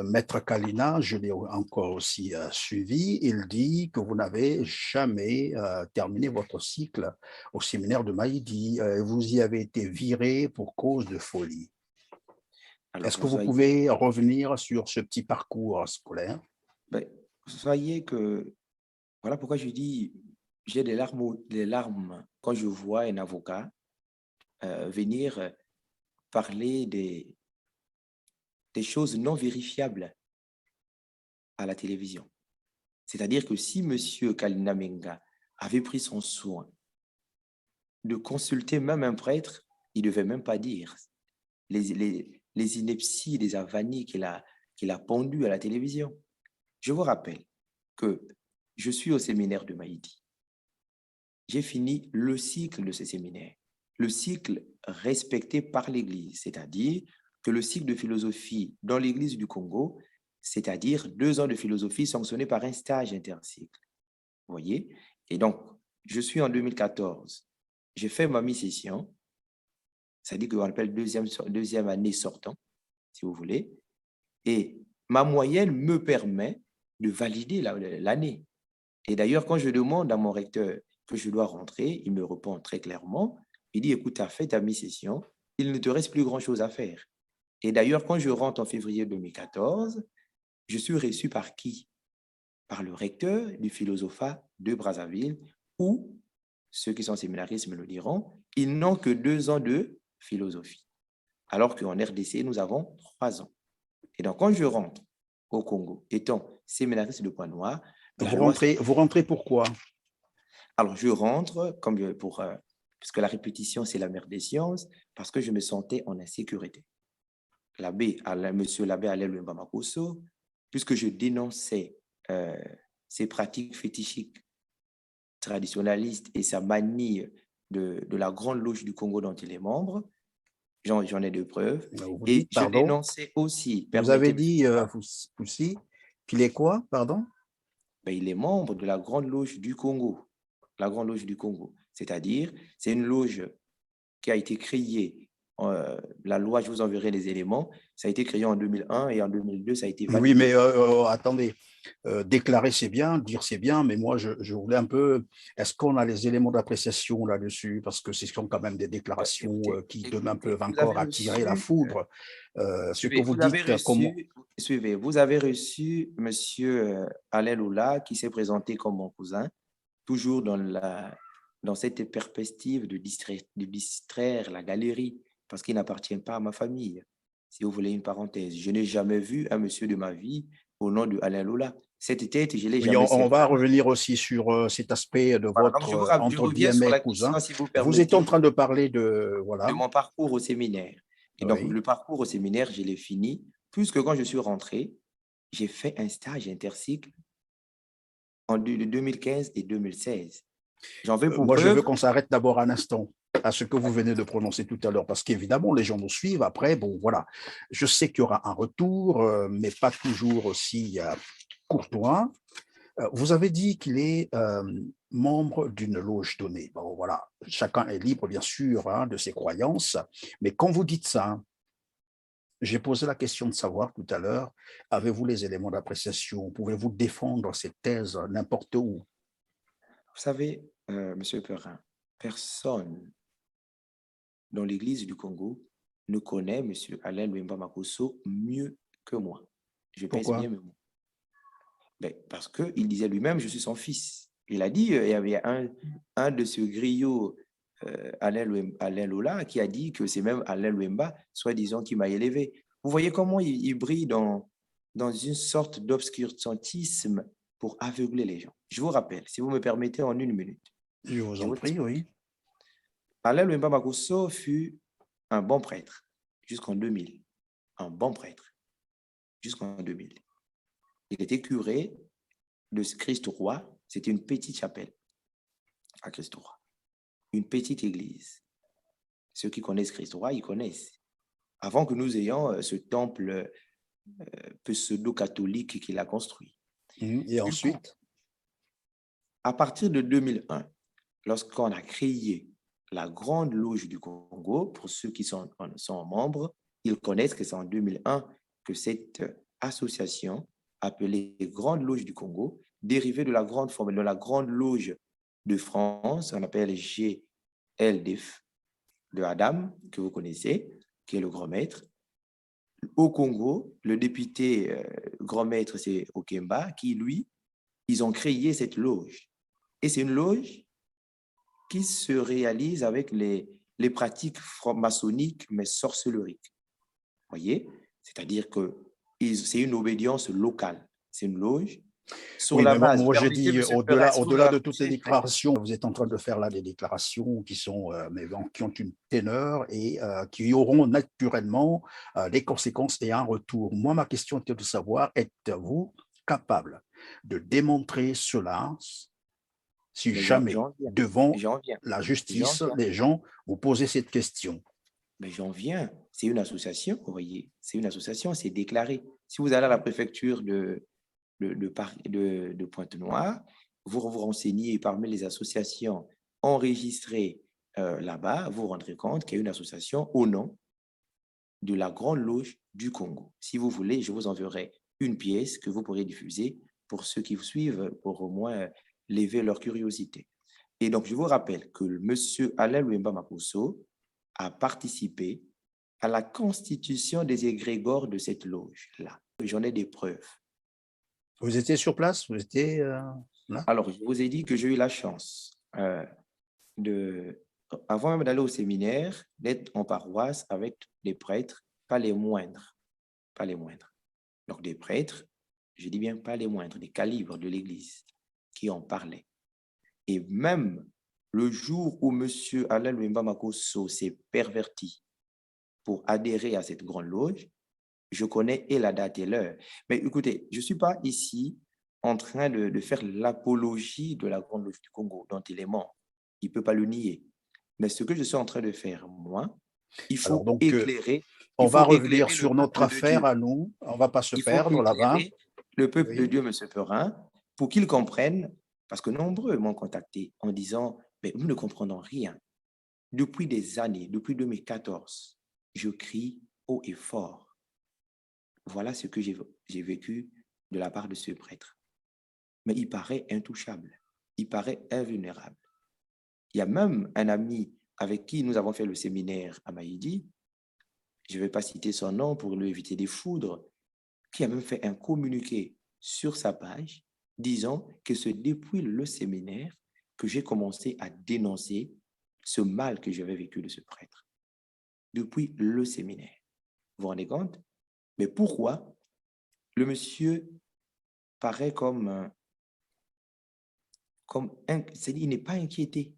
Maître Kalina, je l'ai encore aussi suivi, il dit que vous n'avez jamais terminé votre cycle au séminaire de Maïdi, vous y avez été viré pour cause de folie. Alors, Est-ce que vous pouvez revenir sur ce petit parcours scolaire? Ben, soyez que, voilà pourquoi je dis, j'ai des larmes quand je vois un avocat venir parler des choses non vérifiables à la télévision. C'est-à-dire que si M. Kalina Menga avait pris son soin de consulter même un prêtre, il ne devait même pas dire les inepties, les avanies qu'il a pondues à la télévision. Je vous rappelle que je suis au séminaire de Maïdi. J'ai fini le cycle de ce séminaire, le cycle respecté par l'Église, c'est-à-dire que le cycle de philosophie dans l'Église du Congo, c'est-à-dire 2 ans de philosophie sanctionné par un stage intercycle. Vous voyez? Et donc, je suis en 2014. J'ai fait ma mi-session, c'est-à-dire qu'on appelle deuxième année sortant, si vous voulez, et ma moyenne me permet de valider l'année. Et d'ailleurs, quand je demande à mon recteur que je dois rentrer, il me répond très clairement, il dit, écoute, tu as fait ta mi-session, il ne te reste plus grand-chose à faire. Et d'ailleurs, quand je rentre en février 2014, je suis reçu par qui? Par le recteur du philosophat de Brazzaville, où, ceux qui sont séminaristes me le diront, ils n'ont que 2 ans de philosophie, alors qu'en RDC, nous avons 3 ans. Et donc, quand je rentre au Congo, étant séminariste de Pointe-Noire, Vous rentrez pourquoi? Alors, je rentre, parce que la répétition, c'est la mère des sciences, parce que je me sentais en insécurité. Monsieur l'abbé Alain Mbamakosso, puisque je dénonçais ses pratiques fétichiques, traditionnalistes et sa manie de la Grande Loge du Congo dont il est membre. J'en ai de preuves. Vous Et dites, je pardon, dénonçais aussi, vous avez permettez-moi, dit, Foussi, qu'il est quoi, pardon? ben, il est membre de la Grande Loge du Congo. La Grande Loge du Congo. C'est-à-dire, c'est une loge qui a été créée, la loi, je vous enverrai les éléments, ça a été créé en 2001 et en 2002, ça a été Oui, validé. mais attendez, déclarer c'est bien, dire c'est bien, mais moi je voulais un peu, est-ce qu'on a les éléments d'appréciation là-dessus? Parce que ce sont quand même des déclarations qui demain Écoutez, peuvent vous avez encore attirer la reçu, foudre. Ce que vous vous avez dites, comment? reçu, suivez, vous avez reçu Monsieur Alain Lula qui s'est présenté comme mon cousin, toujours dans cette perspective de distraire la galerie, parce qu'il n'appartient pas à ma famille. Si vous voulez une parenthèse, je n'ai jamais vu un monsieur de ma vie au nom de Alain Lula. Cette tête, je ne l'ai Oui, jamais on servi. va revenir aussi sur cet aspect de Voilà, donc votre, je entre reviens sur guillemets, la cousin. question, si vous Vous êtes en permettez, train de parler de, de voilà, mon parcours au séminaire. Et donc, oui. le parcours au séminaire, je l'ai fini, puisque quand je suis rentré, j'ai fait un stage intercycle en 2015 et 2016. J'en veux pour Moi, je veux preuve. qu'on s'arrête d'abord un instant à ce que vous venez de prononcer tout à l'heure, parce qu'évidemment, les gens nous suivent. Après, bon, voilà, je sais qu'il y aura un retour, mais pas toujours aussi courtois. Vous avez dit qu'il est membre d'une loge donnée. Bon, voilà, chacun est libre, bien sûr, hein, de ses croyances, mais quand vous dites ça, j'ai posé la question de savoir tout à l'heure, avez-vous les éléments d'appréciation? Pouvez-vous défendre cette thèse n'importe où? Vous savez, Monsieur Perrin, personne dans l'Église du Congo ne connaît Monsieur Alain Luemba Makosso mieux que moi. Je pèse Pourquoi? bien mes mots. Ben, parce qu'il disait lui-même, je suis son fils. Il a dit, il y avait un de ce griot, Alain Lola, qui a dit que c'est même Alain Luemba, soi-disant, qui m'a élevé. Vous voyez comment il brille dans une sorte d'obscurantisme pour aveugler les gens. Je vous rappelle, si vous me permettez, en une minute, Je vous je en vous prie, oui. explique. Alain Luemba Makosso fut un bon prêtre jusqu'en 2000. Un bon prêtre jusqu'en 2000. Il était curé de Christ-Roi. C'était une petite chapelle à Christ-Roi. Une petite église. Ceux qui connaissent Christ-Roi, ils connaissent. Avant que nous ayons ce temple pseudo-catholique qu'il a construit. Et Du coup, ensuite? à partir de 2001, lorsqu'on a créé la Grande Loge du Congo, pour ceux qui sont membres, ils connaissent que c'est en 2001 que cette association appelée Grande Loge du Congo, dérivée de la grande forme de la Grande Loge de France, on appelle GLDF, de Adam, que vous connaissez, qui est le grand maître. Au Congo, le député grand maître, c'est Okemba, qui, lui, ils ont créé cette loge. Et c'est une loge qui se réalise avec les pratiques maçonniques, mais sorcelleriques. Vous voyez? C'est-à-dire que c'est une obédience locale. C'est une loge sur Oui, la mais base. moi je Permettez, dis, M. Perrin, si vous me au-delà de toutes les permettez, déclarations, vous êtes en train de faire là des déclarations qui sont, mais bon, qui ont une teneur et qui auront naturellement des conséquences et un retour. Moi, ma question était de savoir, êtes-vous capable de démontrer cela si mais jamais j'en viens. devant J'en viens. la J'en justice, viens. les gens vous posaient cette question? Mais j'en viens. C'est une association, vous voyez. C'est une association, c'est déclaré. Si vous allez à la préfecture de Pointe-Noire, vous vous renseignez parmi les associations enregistrées là-bas, vous vous rendrez compte qu'il y a une association au nom de la Grande Loge du Congo. Si vous voulez, je vous enverrai une pièce que vous pourrez diffuser pour ceux qui vous suivent, pour au moins lever leur curiosité. Et donc, je vous rappelle que M. Alain Luemba Makosso a participé à la constitution des égrégores de cette loge-là. J'en ai des preuves. Vous étiez sur place? Vous étiez là? Alors, je vous ai dit que j'ai eu la chance avant même d'aller au séminaire, d'être en paroisse avec des prêtres, pas les moindres, pas les moindres. Donc, des prêtres, je dis bien pas les moindres, des calibres de l'Église qui en parlaient. Et même le jour où M. Alain Luemba Makosso s'est perverti pour adhérer à cette grande loge, je connais et la date et l'heure. Mais écoutez, je ne suis pas ici en train de faire l'apologie de la Grande Loge du Congo, dont il est membre. Il ne peut pas le nier. Mais ce que je suis en train de faire, moi, il Alors, faut donc, éclairer, on il va faut revenir éclairer le sur notre peuple de affaire Dieu. à nous. On ne va pas se Il faut perdre là-bas. éclairer le peuple de Oui. Dieu, M. Perrin, pour qu'ils comprennent, parce que nombreux m'ont contacté en disant, mais nous ne comprenons rien. Depuis des années, depuis 2014, je crie haut et fort. Voilà ce que j'ai vécu de la part de ce prêtre. Mais il paraît intouchable, il paraît invulnérable. Il y a même un ami avec qui nous avons fait le séminaire à Maïdi, je ne vais pas citer son nom pour lui éviter des foudres, qui a même fait un communiqué sur sa page disant que c'est depuis le séminaire que j'ai commencé à dénoncer ce mal que j'avais vécu de ce prêtre. Depuis le séminaire. Vous vous rendez compte? Mais pourquoi le monsieur paraît c'est-à-dire, il n'est pas inquiété.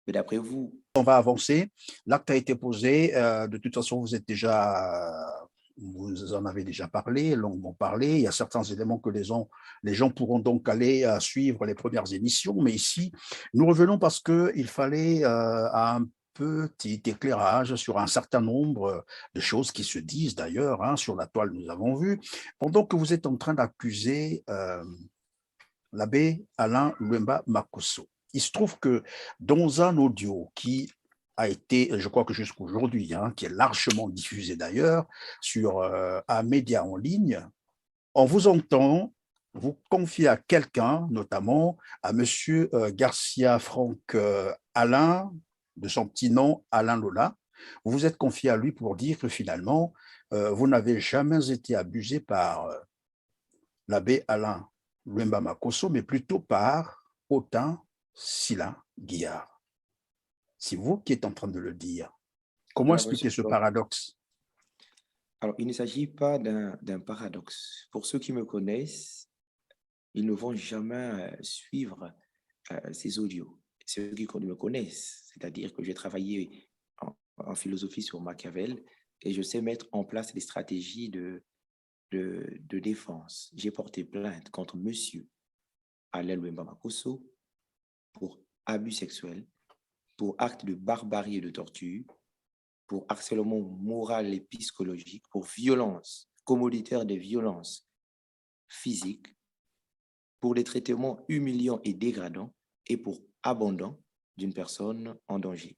Mais d'après vous, On va avancer. L'acte a été posé. De toute façon, vous en avez déjà parlé, longuement parlé. Il y a certains éléments que les gens pourront donc aller suivre les premières émissions. Mais ici, nous revenons parce qu'il fallait un petit éclairage sur un certain nombre de choses qui se disent d'ailleurs, hein, sur la toile, nous avons vu. Pendant que vous êtes en train d'accuser l'abbé Alain Luemba Makosso. Il se trouve que dans un audio qui a été, je crois que jusqu'aujourd'hui, hein, qui est largement diffusé d'ailleurs sur un média en ligne, on vous entend vous confier à quelqu'un, notamment à monsieur Garcia Franck Alain, de son petit nom Alain Lola. Vous vous êtes confié à lui pour dire que finalement, vous n'avez jamais été abusé par l'abbé Alain Luemba Makosso, mais plutôt par Autain Sila Guillard. C'est vous qui êtes en train de le dire. Comment alors, expliquer ce paradoxe? alors, il ne s'agit pas d'un paradoxe. Pour ceux qui me connaissent, ils ne vont jamais suivre ces audios. Ceux qui me connaissent, c'est-à-dire que j'ai travaillé en philosophie sur Machiavel et je sais mettre en place des stratégies de défense. J'ai porté plainte contre monsieur Alain Luemba Makosso pour abus sexuels, pour actes de barbarie et de torture, pour harcèlement moral et psychologique, pour violence commoditaire des violences physiques, pour des traitements humiliants et dégradants et pour abandon d'une personne en danger.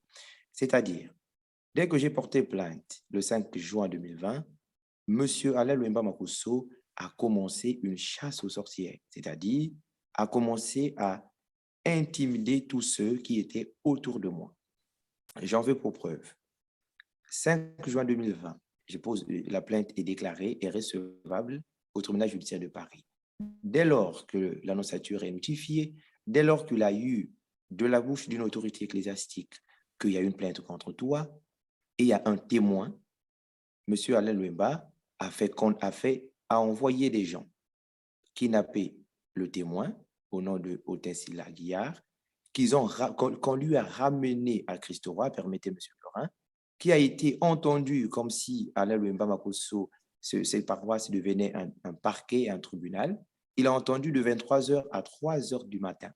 C'est-à-dire, dès que j'ai porté plainte le 5 juin 2020, M. Alain Luemba Makosso a commencé une chasse aux sorcières, c'est-à-dire a commencé à intimider tous ceux qui étaient autour de moi. J'en veux pour preuve. 5 juin 2020, la plainte est déclarée et recevable au tribunal judiciaire de Paris. Dès lors que l'annonciature est notifiée, dès lors qu'il a eu de la bouche d'une autorité ecclésiastique qu'il y a une plainte contre toi et il y a un témoin, M. Alain Luemba a envoyé des gens kidnapper le témoin au nom de Autain Sila Guillard, qu'on lui a ramené à Christ Roi, permettez M. Florin, qui a été entendu comme si Alain Luemba Makosso, cette paroisse devenait un parquet, un tribunal. Il a entendu de 23h à 3h du matin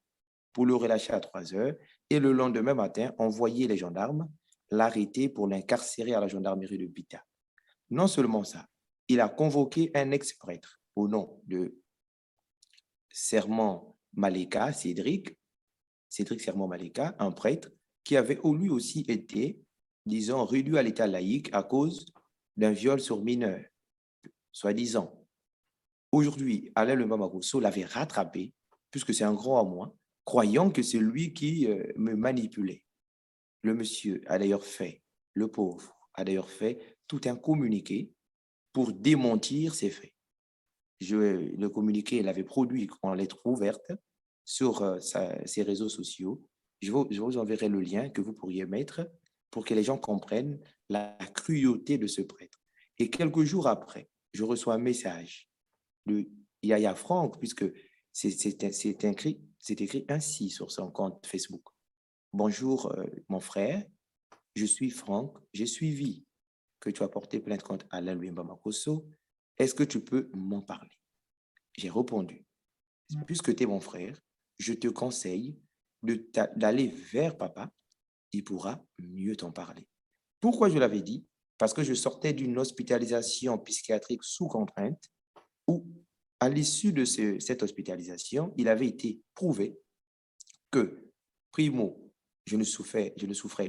pour le relâcher à 3h et le lendemain matin, envoyer les gendarmes, l'arrêter pour l'incarcérer à la gendarmerie de Bita. Non seulement ça, il a convoqué un ex-prêtre au nom de Serment Maleka, Cédric Serment Maleka, un prêtre qui avait lui aussi été, disons, réduit à l'état laïque à cause d'un viol sur mineur, soi-disant. Aujourd'hui, Alain Luemba Makosso l'avait rattrapé, puisque c'est un grand à moi, croyant que c'est lui qui me manipulait. Le monsieur a d'ailleurs fait, le pauvre, a d'ailleurs fait tout un communiqué pour démentir ces faits. Le communiqué, il l'avait produit en lettres ouvertes sur ses réseaux sociaux. Je vous enverrai le lien que vous pourriez mettre pour que les gens comprennent la cruauté de ce prêtre. Et quelques jours après, je reçois un message de Yaya Franck, puisque c'est écrit ainsi sur son compte Facebook. Bonjour, mon frère, je suis Franck, j'ai suivi que tu as porté plainte contre Alain Luemba Makosso. Est-ce que tu peux m'en parler? J'ai répondu, puisque tu es mon frère, je te conseille d'aller vers papa il pourra mieux t'en parler. Pourquoi je l'avais dit? Parce que je sortais d'une hospitalisation psychiatrique sous contrainte où, à l'issue de cette hospitalisation, il avait été prouvé que, primo, je ne souffrais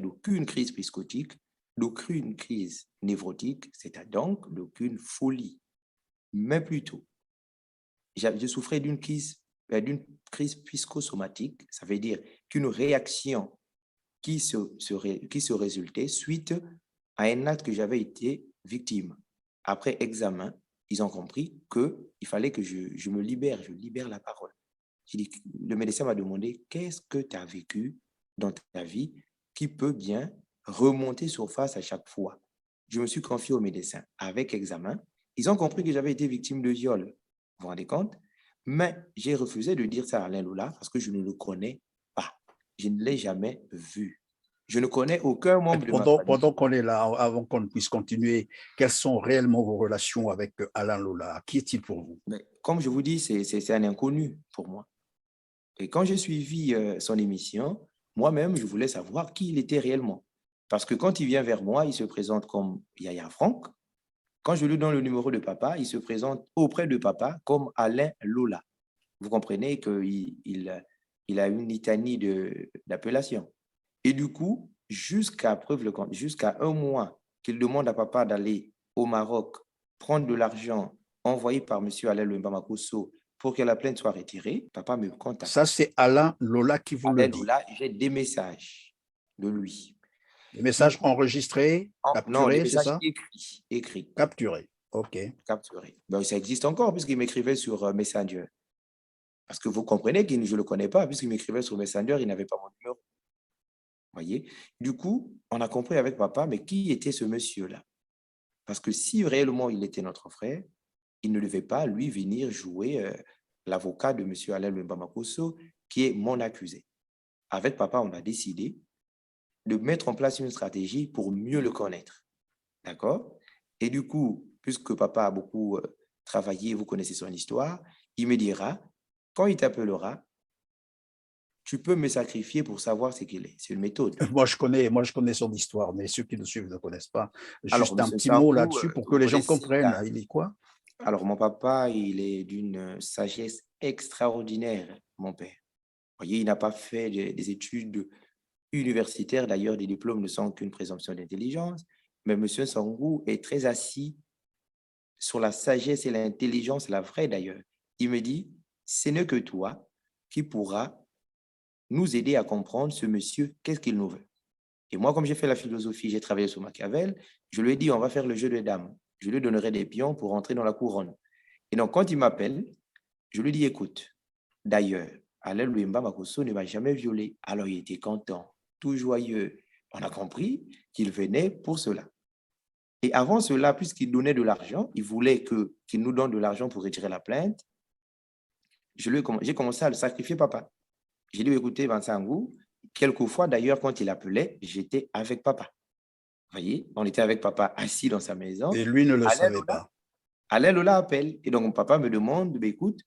d'aucune crise psychotique, d'aucune crise névrotique, c'est-à-dire donc d'aucune folie, mais plutôt, je souffrais d'une crise psychosomatique, ça veut dire qu'une réaction qui se résultait suite à un acte que j'avais été victime. Après examen, ils ont compris qu'il fallait que je me libère, je libère la parole. Le médecin m'a demandé, qu'est-ce que tu as vécu dans ta vie qui peut bien remonter surface à chaque fois? Je me suis confié au médecin avec examen. Ils ont compris que j'avais été victime de viol. Vous vous rendez compte? Mais j'ai refusé de dire ça à Alain Lola parce que je ne le connais pas. Je ne l'ai jamais vu. Je ne connais aucun membre de ma famille. Pendant qu'on est là, avant qu'on puisse continuer, quelles sont réellement vos relations avec Alain Lola? Qui est-il pour vous? Mais comme je vous dis, c'est un inconnu pour moi. Et quand j'ai suivi son émission, moi-même, je voulais savoir qui il était réellement. Parce que quand il vient vers moi, il se présente comme Yaya Franck. Quand je lui donne le numéro de papa, il se présente auprès de papa comme Alain Lola. Vous comprenez qu'il a une litanie d'appellation. Et du coup, jusqu'à un mois qu'il demande à papa d'aller au Maroc prendre de l'argent envoyé par M. Alain Louemba Makosso pour que la plainte soit retirée, papa me contacte. Ça, c'est Alain Lola qui vous le dit. Lola, j'ai des messages de lui. Des messages enregistrés, Non, des capturés, c'est messages ça? écrits. Capturés, ok. Capturés. Ben, ça existe encore puisqu'il m'écrivait sur Messenger. Parce que vous comprenez que je ne le connais pas, puisqu'il m'écrivait sur Messenger, il n'avait pas mon numéro. Voyez? Du coup, on a compris avec papa, mais qui était ce monsieur-là? Parce que si réellement il était notre frère, il ne devait pas, lui, venir jouer l'avocat de M. Alain Louemba Makosso, qui est mon accusé. Avec papa, on a décidé de mettre en place une stratégie pour mieux le connaître. D'accord? Et du coup, puisque papa a beaucoup travaillé, vous connaissez son histoire, il me dira, quand il t'appellera, tu peux me sacrifier pour savoir ce qu'il est. C'est une méthode. Moi, je connais son histoire, mais ceux qui nous suivent ne connaissent pas. Alors, Juste un monsieur petit mot Sangou, là-dessus pour que vous les gens connaissez comprennent. Il est quoi? Alors, mon papa, il est d'une sagesse extraordinaire, mon père. Vous voyez, il n'a pas fait des études universitaires. D'ailleurs, des diplômes ne sont qu'une présomption d'intelligence. Mais monsieur Sangou est très assis sur la sagesse et l'intelligence, la vraie d'ailleurs. Il me dit, ce n'est que toi qui pourras nous aider à comprendre ce monsieur, qu'est-ce qu'il nous veut. Et moi, comme j'ai fait la philosophie, j'ai travaillé sur Machiavel, je lui ai dit, on va faire le jeu de dames. Je lui donnerai des pions pour entrer dans la couronne. Et donc, quand il m'appelle, je lui dis, écoute, d'ailleurs, Alain Louemba Makosso ne m'a jamais violé. Alors, il était content, tout joyeux. On a compris qu'il venait pour cela. Et avant cela, puisqu'il donnait de l'argent, il voulait qu'il nous donne de l'argent pour retirer la plainte, j'ai commencé à le sacrifier, papa. J'ai dit, écoutez, Vincent, quelquefois, d'ailleurs, quand il appelait, j'étais avec papa. Vous voyez, on était avec papa assis dans sa maison. Et lui ne le savait pas. Alain Lola appelle. Et donc, mon papa me demande, écoute,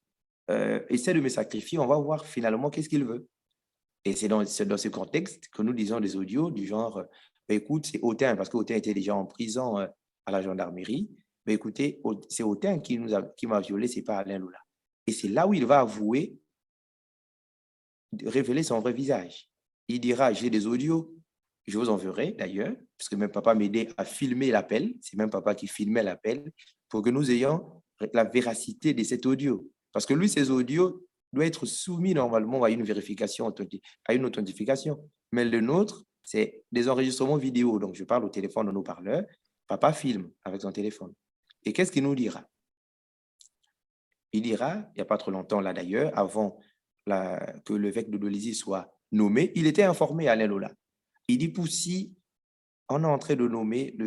essaie de me sacrifier, on va voir finalement qu'est-ce qu'il veut. Et c'est dans ce contexte que nous disons des audios du genre, écoute, c'est Autain, parce qu'Autain était déjà en prison à la gendarmerie. Mais écoutez, c'est Autain qui m'a violé, c'est pas Alain Lola. Et c'est là où il va avouer, révéler son vrai visage. Il dira, j'ai des audios, je vous enverrai d'ailleurs, parce que même papa m'aidait à filmer l'appel, c'est même papa qui filmait l'appel, pour que nous ayons la véracité de cet audio. Parce que lui, ces audios doivent être soumis normalement à une vérification, à une authentification. Mais le nôtre, c'est des enregistrements vidéo. Donc, je parle au téléphone de nos parleurs, papa filme avec son téléphone. Et qu'est-ce qu'il nous dira? Il dira, il n'y a pas trop longtemps là d'ailleurs, avant que l'évêque de Dolisie soit nommé, il était informé à Alain Lola. Il dit, Poussi, on est en train de nommer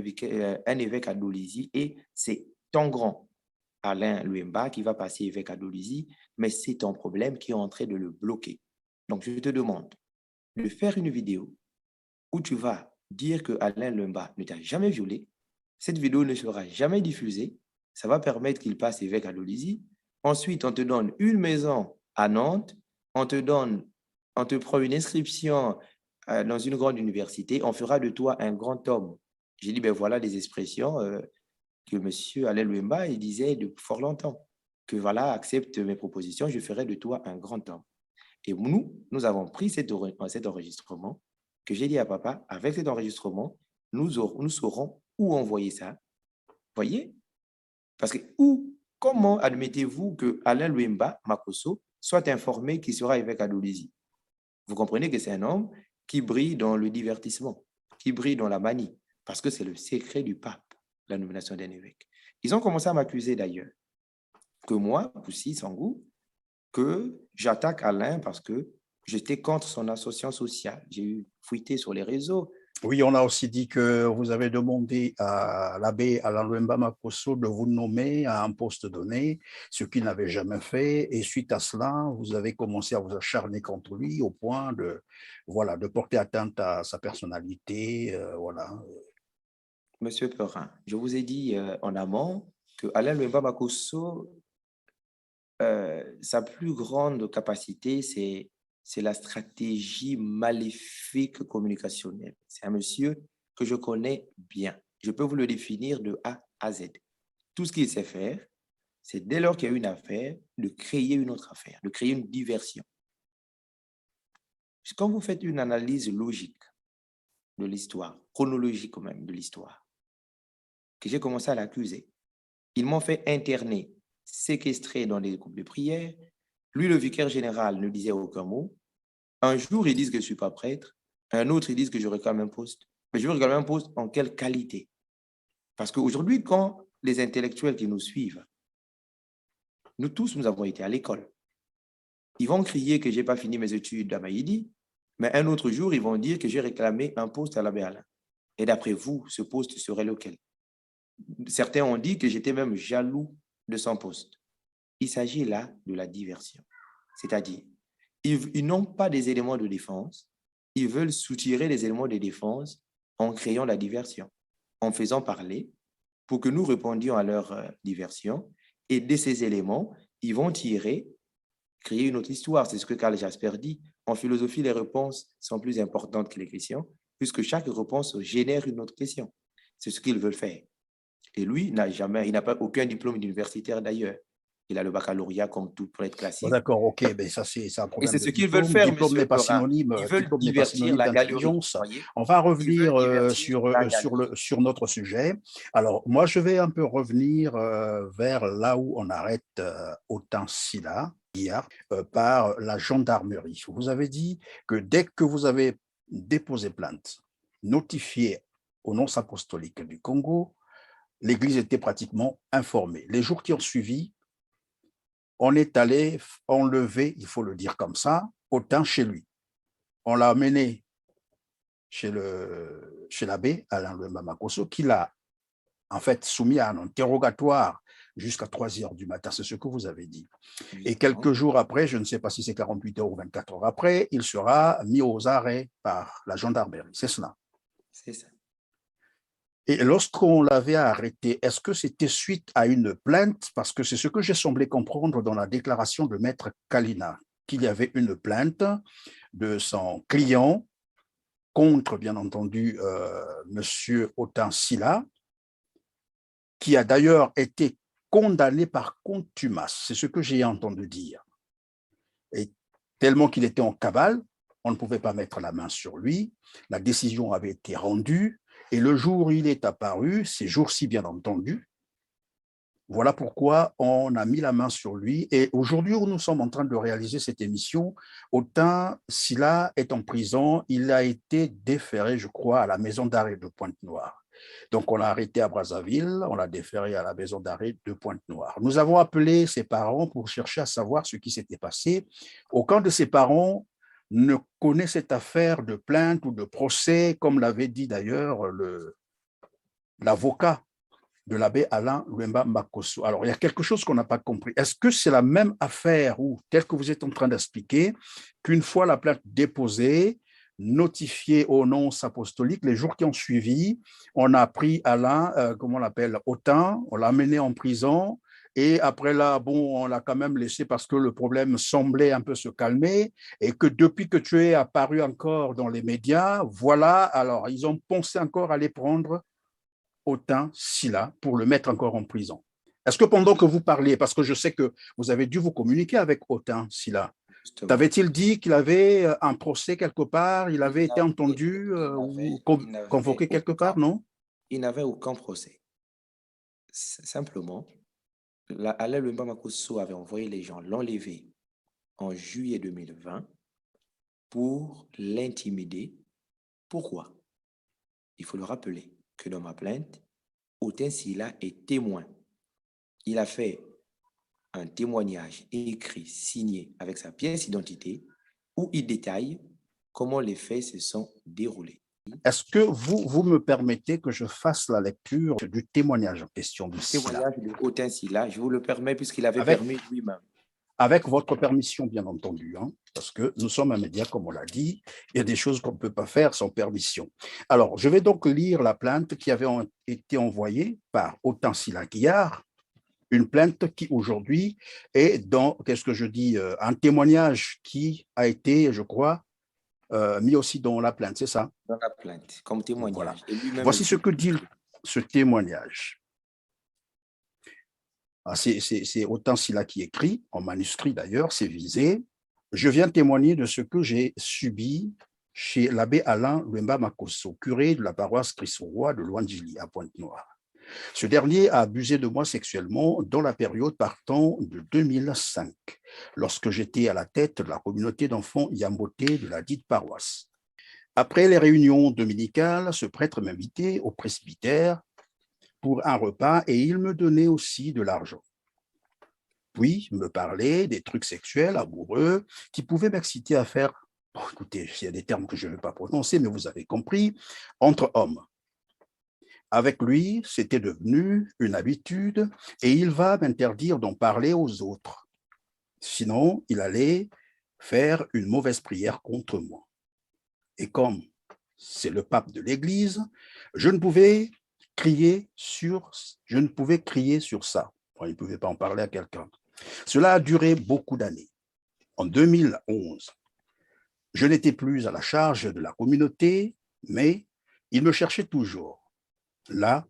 un évêque à Dolisie et c'est ton grand Alain Louemba qui va passer évêque à Dolisie, mais c'est ton problème qui est en train de le bloquer. Donc, je te demande de faire une vidéo où tu vas dire que Alain Louemba ne t'a jamais violé. Cette vidéo ne sera jamais diffusée. Ça va permettre qu'il passe évêque à Dolisie. Ensuite, on te donne une maison à Nantes. On te prend une inscription dans une grande université, on fera de toi un grand homme. J'ai dit, ben voilà des expressions que M. Alain Louemba il disait de fort longtemps, que voilà, accepte mes propositions, je ferai de toi un grand homme. Et nous avons pris cet enregistrement que j'ai dit à papa, avec cet enregistrement, nous saurons où envoyer ça. Voyez? Parce que comment admettez-vous que Alain Louemba Makosso soit informé qu'il sera évêque à Dolisie? Vous comprenez que c'est un homme qui brille dans le divertissement, qui brille dans la manie, parce que c'est le secret du pape, la nomination d'un évêque. Ils ont commencé à m'accuser d'ailleurs, que moi, Poussi Sangou, que j'attaque Alain parce que j'étais contre son association sociale. J'ai eu fuité sur les réseaux. Oui, on a aussi dit que vous avez demandé à l'abbé Alain Louemba Makosso de vous nommer à un poste donné, ce qu'il n'avait jamais fait. Et suite à cela, vous avez commencé à vous acharner contre lui au point de, voilà, de porter atteinte à sa personnalité. Voilà. Monsieur Perrin, je vous ai dit en amont que Alain Louemba Makosso, sa plus grande capacité, c'est la stratégie maléfique communicationnelle. C'est un monsieur que je connais bien. Je peux vous le définir de A à Z. Tout ce qu'il sait faire, c'est dès lors qu'il y a une affaire, de créer une autre affaire, de créer une diversion. Quand vous faites une analyse logique de l'histoire, chronologique même de l'histoire, que j'ai commencé à l'accuser, ils m'ont fait interner, séquestrer dans des groupes de prière. Lui, le vicaire général, ne disait aucun mot. Un jour, ils disent que je ne suis pas prêtre. Un autre, ils disent que je réclame un poste. Mais je veux réclamer un poste en quelle qualité? Parce qu'aujourd'hui, quand les intellectuels qui nous suivent, nous tous, nous avons été à l'école. Ils vont crier que je n'ai pas fini mes études à Maïdi, mais un autre jour, ils vont dire que j'ai réclamé un poste à l'abbé Alain. Et d'après vous, ce poste serait lequel? Certains ont dit que j'étais même jaloux de son poste. Il s'agit là de la diversion. C'est-à-dire, ils n'ont pas des éléments de défense, ils veulent soutirer les éléments de défense en créant la diversion, en faisant parler pour que nous répondions à leur diversion. Et de ces éléments, ils vont créer une autre histoire. C'est ce que Karl Jasper dit. En philosophie, les réponses sont plus importantes que les questions, puisque chaque réponse génère une autre question. C'est ce qu'ils veulent faire. Et lui, il n'a pas aucun diplôme universitaire d'ailleurs. Il a le baccalauréat comme tout prêtre classique. D'accord, ok, mais ça c'est un problème. Et c'est ce de qu'ils veulent diplôme. faire, Diplôme monsieur n'est pas Perrin. synonyme, Ils veulent diplôme n'est pas divertir synonyme la galerie, d'intelligence. voyez. On va Ils veulent revenir divertir la galerie. sur notre sujet. Alors, moi, je vais un peu revenir vers là où on arrête Autain Sylla par la gendarmerie. Vous avez dit que dès que vous avez déposé plainte, notifié au nonce apostolique du Congo, l'Église était pratiquement informée. Les jours qui ont suivi, on est allé enlever, il faut le dire comme ça, Autain chez lui. On l'a amené chez l'abbé Alain Louemba Makosso, qui l'a en fait soumis à un interrogatoire jusqu'à 3 heures du matin, c'est ce que vous avez dit. Et quelques jours après, je ne sais pas si c'est 48 heures ou 24 heures après, il sera mis aux arrêts par la gendarmerie, c'est cela? C'est ça. Et lorsqu'on l'avait arrêté, est-ce que c'était suite à une plainte? Parce que c'est ce que j'ai semblé comprendre dans la déclaration de Maître Kalina, qu'il y avait une plainte de son client contre, bien entendu, M. Autain Sylla, qui a d'ailleurs été condamné par contumace. C'est ce que j'ai entendu dire. Et tellement qu'il était en cavale, on ne pouvait pas mettre la main sur lui. La décision avait été rendue. Et le jour où il est apparu, ces jours-ci bien entendu, voilà pourquoi on a mis la main sur lui. Et aujourd'hui où nous sommes en train de réaliser cette émission, Autain Sylla est en prison. Il a été déféré, je crois, à la maison d'arrêt de Pointe-Noire. Donc on l'a arrêté à Brazzaville, on l'a déféré à la maison d'arrêt de Pointe-Noire. Nous avons appelé ses parents pour chercher à savoir ce qui s'était passé. Aucun de ses parents ne connaît cette affaire de plainte ou de procès, comme l'avait dit d'ailleurs l'avocat de l'abbé Alain Louemba Makosso. Alors, il y a quelque chose qu'on n'a pas compris. Est-ce que c'est la même affaire ou, tel que vous êtes en train d'expliquer, qu'une fois la plainte déposée, notifiée au nonce apostolique, les jours qui ont suivi, on a pris Alain, comment on l'appelle, Autain, on l'a amené en prison Et après là, bon, on l'a quand même laissé parce que le problème semblait un peu se calmer et que depuis que tu es apparu encore dans les médias, voilà, alors ils ont pensé encore à aller prendre Autain Sylla pour le mettre encore en prison. Est-ce que pendant que vous parliez, parce que je sais que vous avez dû vous communiquer avec Autain Sylla, Justement. t'avait-il dit qu'il avait un procès quelque part, il avait été entendu ou Il n'avait convoqué quelque part, non? il n'avait aucun procès. Simplement, Alain Lumba Makosso avait envoyé les gens l'enlever en juillet 2020 pour l'intimider. Pourquoi? Il faut le rappeler que dans ma plainte, Autain Sylla est témoin. Il a fait un témoignage écrit, signé avec sa pièce d'identité où il détaille comment les faits se sont déroulés. Est-ce que vous me permettez que je fasse la lecture du témoignage en question de Sylla? Témoignage de Autain Sylla, je vous le permets puisqu'il avait Avec- permis lui-même. Avec votre permission, bien entendu, hein, parce que nous sommes un média, comme on l'a dit, il y a des choses qu'on ne peut pas faire sans permission. Alors, je vais donc lire la plainte qui avait été envoyée par Autain Sylla Guillard, une plainte qui aujourd'hui est dans, qu'est-ce que je dis, un témoignage qui a été, je crois, mis aussi dans la plainte, c'est ça? Dans la plainte, comme Voilà. témoignage. Et lui-même Voici ce que dit ce témoignage. C'est Autain Sylla qui écrit, en manuscrit d'ailleurs, c'est visé. Je viens témoigner de ce que j'ai subi chez l'abbé Alain Lumba Makosso, curé de la paroisse Christ-Roi de Loandjili à Pointe-Noire. Ce dernier a abusé de moi sexuellement dans la période partant de 2005, lorsque j'étais à la tête de la communauté d'enfants Yamboté de la dite paroisse. Après les réunions dominicales, ce prêtre m'invitait au presbytère pour un repas et il me donnait aussi de l'argent. Puis, me parlait des trucs sexuels, amoureux, qui pouvaient m'exciter à faire, bon, écoutez, il y a des termes que je ne vais pas prononcer, mais vous avez compris, entre hommes. Avec lui, c'était devenu une habitude et il va m'interdire d'en parler aux autres. Sinon, il allait faire une mauvaise prière contre moi. Et comme c'est le pape de l'Église, je ne pouvais crier sur ça. Enfin, il ne pouvait pas en parler à quelqu'un. Cela a duré beaucoup d'années. En 2011, je n'étais plus à la charge de la communauté, mais il me cherchait toujours. Là,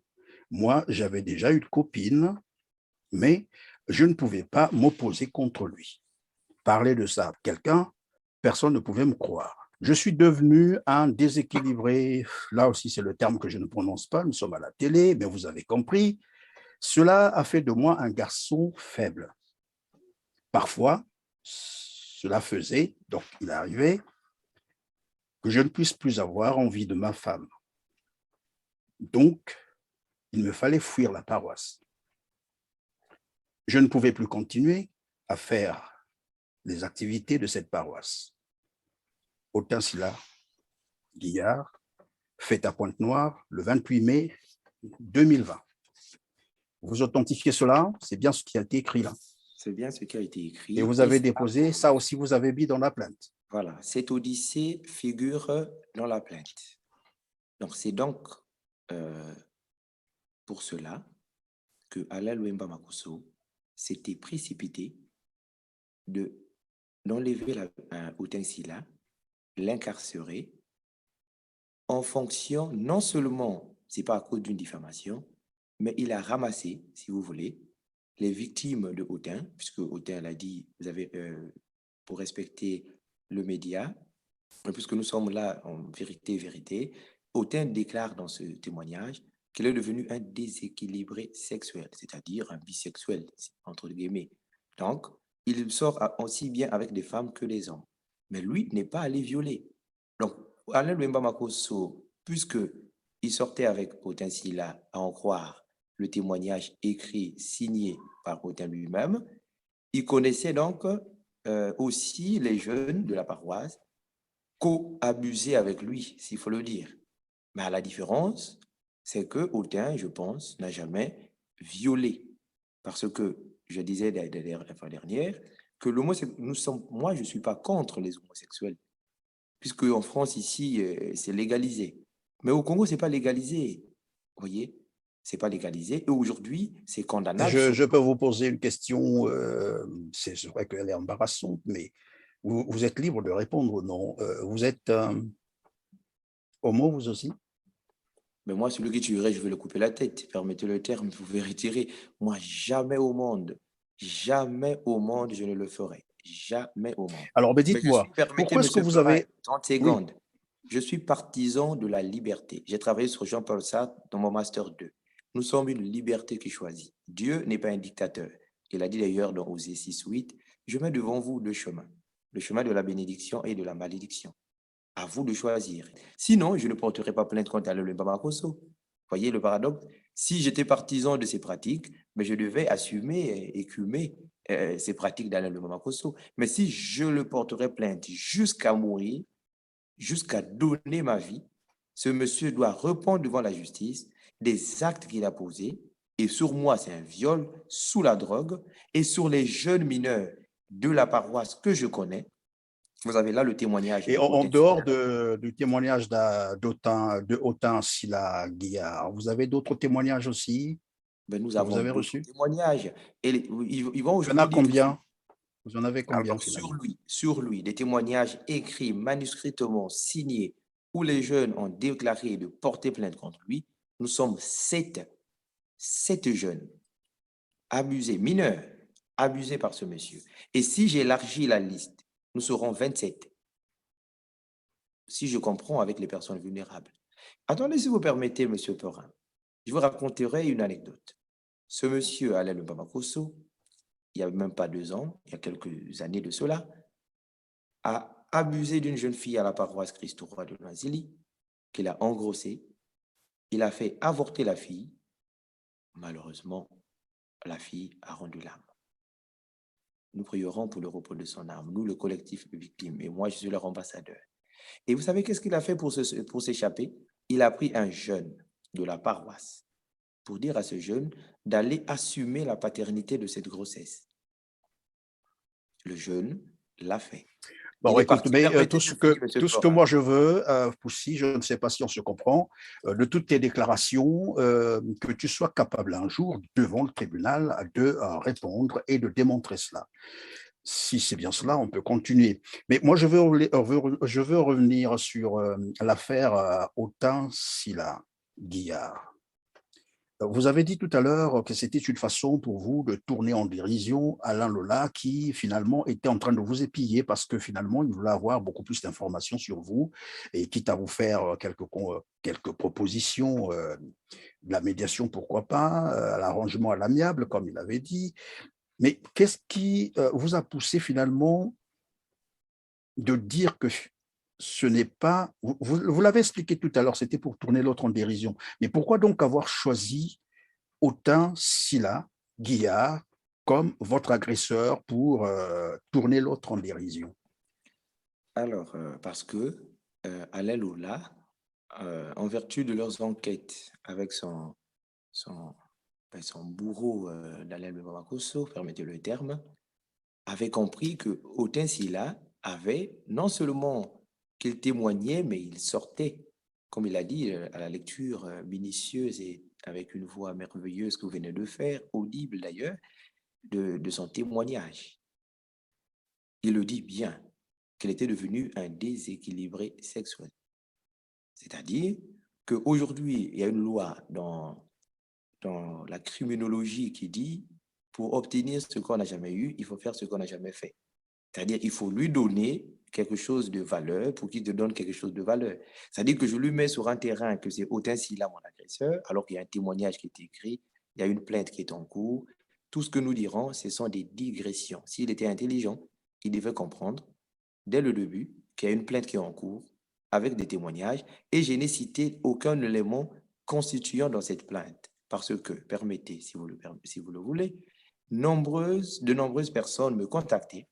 moi, j'avais déjà une copine, mais je ne pouvais pas m'opposer contre lui. Parler de ça à quelqu'un, personne ne pouvait me croire. Je suis devenu un déséquilibré. Là aussi, c'est le terme que je ne prononce pas. Nous sommes à la télé, mais vous avez compris. Cela a fait de moi un garçon faible. Parfois, cela faisait, donc il arrivait, que je ne puisse plus avoir envie de ma femme. Donc, il me fallait fuir la paroisse. Je ne pouvais plus continuer à faire les activités de cette paroisse. Autain Sylla Guillard, fête à Pointe-Noire, le 28 mai 2020. Vous authentifiez cela, c'est bien ce qui a été écrit là. C'est bien ce qui a été écrit. Et vous avez déposé, ça aussi vous avez mis dans la plainte. Voilà, cette odyssée figure dans la plainte. Donc, c'est donc pour cela que Alain Lumba Makosso s'était précipité d'enlever Autain Sylla, l'incarcérer, en fonction, non seulement, c'est pas à cause d'une diffamation, mais il a ramassé, si vous voulez, les victimes de Autain, puisque Autain l'a dit, vous avez, pour respecter le média, puisque nous sommes là en vérité, Autain déclare dans ce témoignage qu'il est devenu un déséquilibré sexuel, c'est-à-dire un bisexuel, entre guillemets. Donc, il sort aussi bien avec des femmes que des hommes. Mais lui n'est pas allé violer. Donc, Alain Lumba Makosso, puisque il sortait avec Autain Sylla, à en croire le témoignage écrit, signé par Autain lui-même, il connaissait donc aussi les jeunes de la paroisse co-abusaient avec lui, s'il faut le dire. Mais à la différence, c'est que Autain, je pense, n'a jamais violé. Parce que je disais la fois dernière que moi, je ne suis pas contre les homosexuels, puisque en France, ici, c'est légalisé. Mais au Congo, ce n'est pas légalisé. Vous voyez? C'est pas légalisé. Et aujourd'hui, c'est condamnable. Je peux vous poser une question, c'est vrai qu'elle est embarrassante, mais vous êtes libre de répondre ou non. Vous êtes homo, vous aussi? Mais moi, celui qui tuerait, je vais le couper la tête. Permettez le terme, vous pouvez retirer. Moi, jamais au monde, je ne le ferai. Jamais au monde. Alors, ben Mais je suis, dites-moi, permettez, pourquoi est-ce que monsieur vous Perrin, avez... 30 Oui, secondes. Je suis partisan de la liberté. J'ai travaillé sur Jean-Paul Sartre dans mon Master 2. Nous sommes une liberté qui choisit. Dieu n'est pas un dictateur. Il a dit d'ailleurs dans Osée 6:8, je mets devant vous deux chemins, le chemin de la bénédiction et de la malédiction. À vous de choisir. Sinon, je ne porterai pas plainte contre Alain Bamakosso. Voyez le paradoxe? Si j'étais partisan de ces pratiques, mais je devais assumer, écumer ces pratiques d'Alain Bamakosso. Mais si je le porterais plainte jusqu'à mourir, jusqu'à donner ma vie, ce monsieur doit répondre devant la justice des actes qu'il a posés. Et sur moi, c'est un viol sous la drogue. Et sur les jeunes mineurs de la paroisse que je connais, vous avez là le témoignage et de en Autain dehors Silla. du témoignage de Autain Silla Guillard, vous avez d'autres témoignages aussi Ben, nous que vous avons avez d'autres reçus? témoignages. Et ils vont Il y en a aujourd'hui dire que combien? Vous en avez combien alors, sur finalement? lui, sur lui, des témoignages écrits, manuscritement signés, où les jeunes ont déclaré de porter plainte contre lui. Nous sommes sept jeunes abusés, mineurs, abusés par ce monsieur. Et si j'élargis la liste, nous serons 27, si je comprends, avec les personnes vulnérables. Attendez, si vous permettez, monsieur Perrin, je vous raconterai une anecdote. Ce monsieur, Alain Bamakosso, il n'y a même pas 2 ans, il y a quelques années de cela, a abusé d'une jeune fille à la paroisse Christ-Roi de Noisily, qu'il a engrossée. Il a fait avorter la fille. Malheureusement, la fille a rendu l'âme. Nous prierons pour le repos de son âme, nous, le collectif de victimes, et moi, je suis leur ambassadeur. Et vous savez qu'est-ce qu'il a fait pour s'échapper? Il a pris un jeune de la paroisse pour dire à ce jeune d'aller assumer la paternité de cette grossesse. Le jeune l'a fait. Bon, Il est écoute, parti. mais Permettez, je finis, monsieur tout ce que Perrin. moi je veux, Poussy, je ne sais pas si on se comprend, de toutes tes déclarations, que tu sois capable un jour, devant le tribunal, de répondre et de démontrer cela. Si c'est bien cela, on peut continuer. Mais moi, je veux revenir sur l'affaire Autain Silla Guillard. Vous avez dit tout à l'heure que c'était une façon pour vous de tourner en dérision Alain Lola, qui finalement était en train de vous épier parce que finalement, il voulait avoir beaucoup plus d'informations sur vous et quitte à vous faire quelques propositions, de la médiation, pourquoi pas, à l'arrangement à l'amiable, comme il avait dit. Mais qu'est-ce qui vous a poussé finalement de dire que ce n'est pas... Vous l'avez expliqué tout à l'heure, c'était pour tourner l'autre en dérision. Mais pourquoi donc avoir choisi Autain Silla Guillard comme votre agresseur pour tourner l'autre en dérision? Alors, parce que Alain Lola, en vertu de leurs enquêtes avec son bourreau d'Alain Bamakosso, permettez le terme, avait compris que Autain Silla avait non seulement qu'il témoignait, mais il sortait, comme il a dit à la lecture minutieuse et avec une voix merveilleuse que vous venez de faire, audible d'ailleurs, de son témoignage. Il le dit bien, qu'il était devenu un déséquilibré sexuel. C'est-à-dire qu'aujourd'hui, il y a une loi dans la criminologie qui dit, pour obtenir ce qu'on n'a jamais eu, il faut faire ce qu'on n'a jamais fait. C'est-à-dire qu'il faut lui donner quelque chose de valeur pour qu'il te donne quelque chose de valeur. C'est-à-dire que je lui mets sur un terrain que c'est Autain Silla mon agresseur, alors qu'il y a un témoignage qui est écrit, il y a une plainte qui est en cours. Tout ce que nous dirons, ce sont des digressions. S'il était intelligent, il devait comprendre dès le début qu'il y a une plainte qui est en cours avec des témoignages et je n'ai cité aucun élément constituant dans cette plainte. Parce que, permettez, si vous le voulez, de nombreuses personnes me contactaient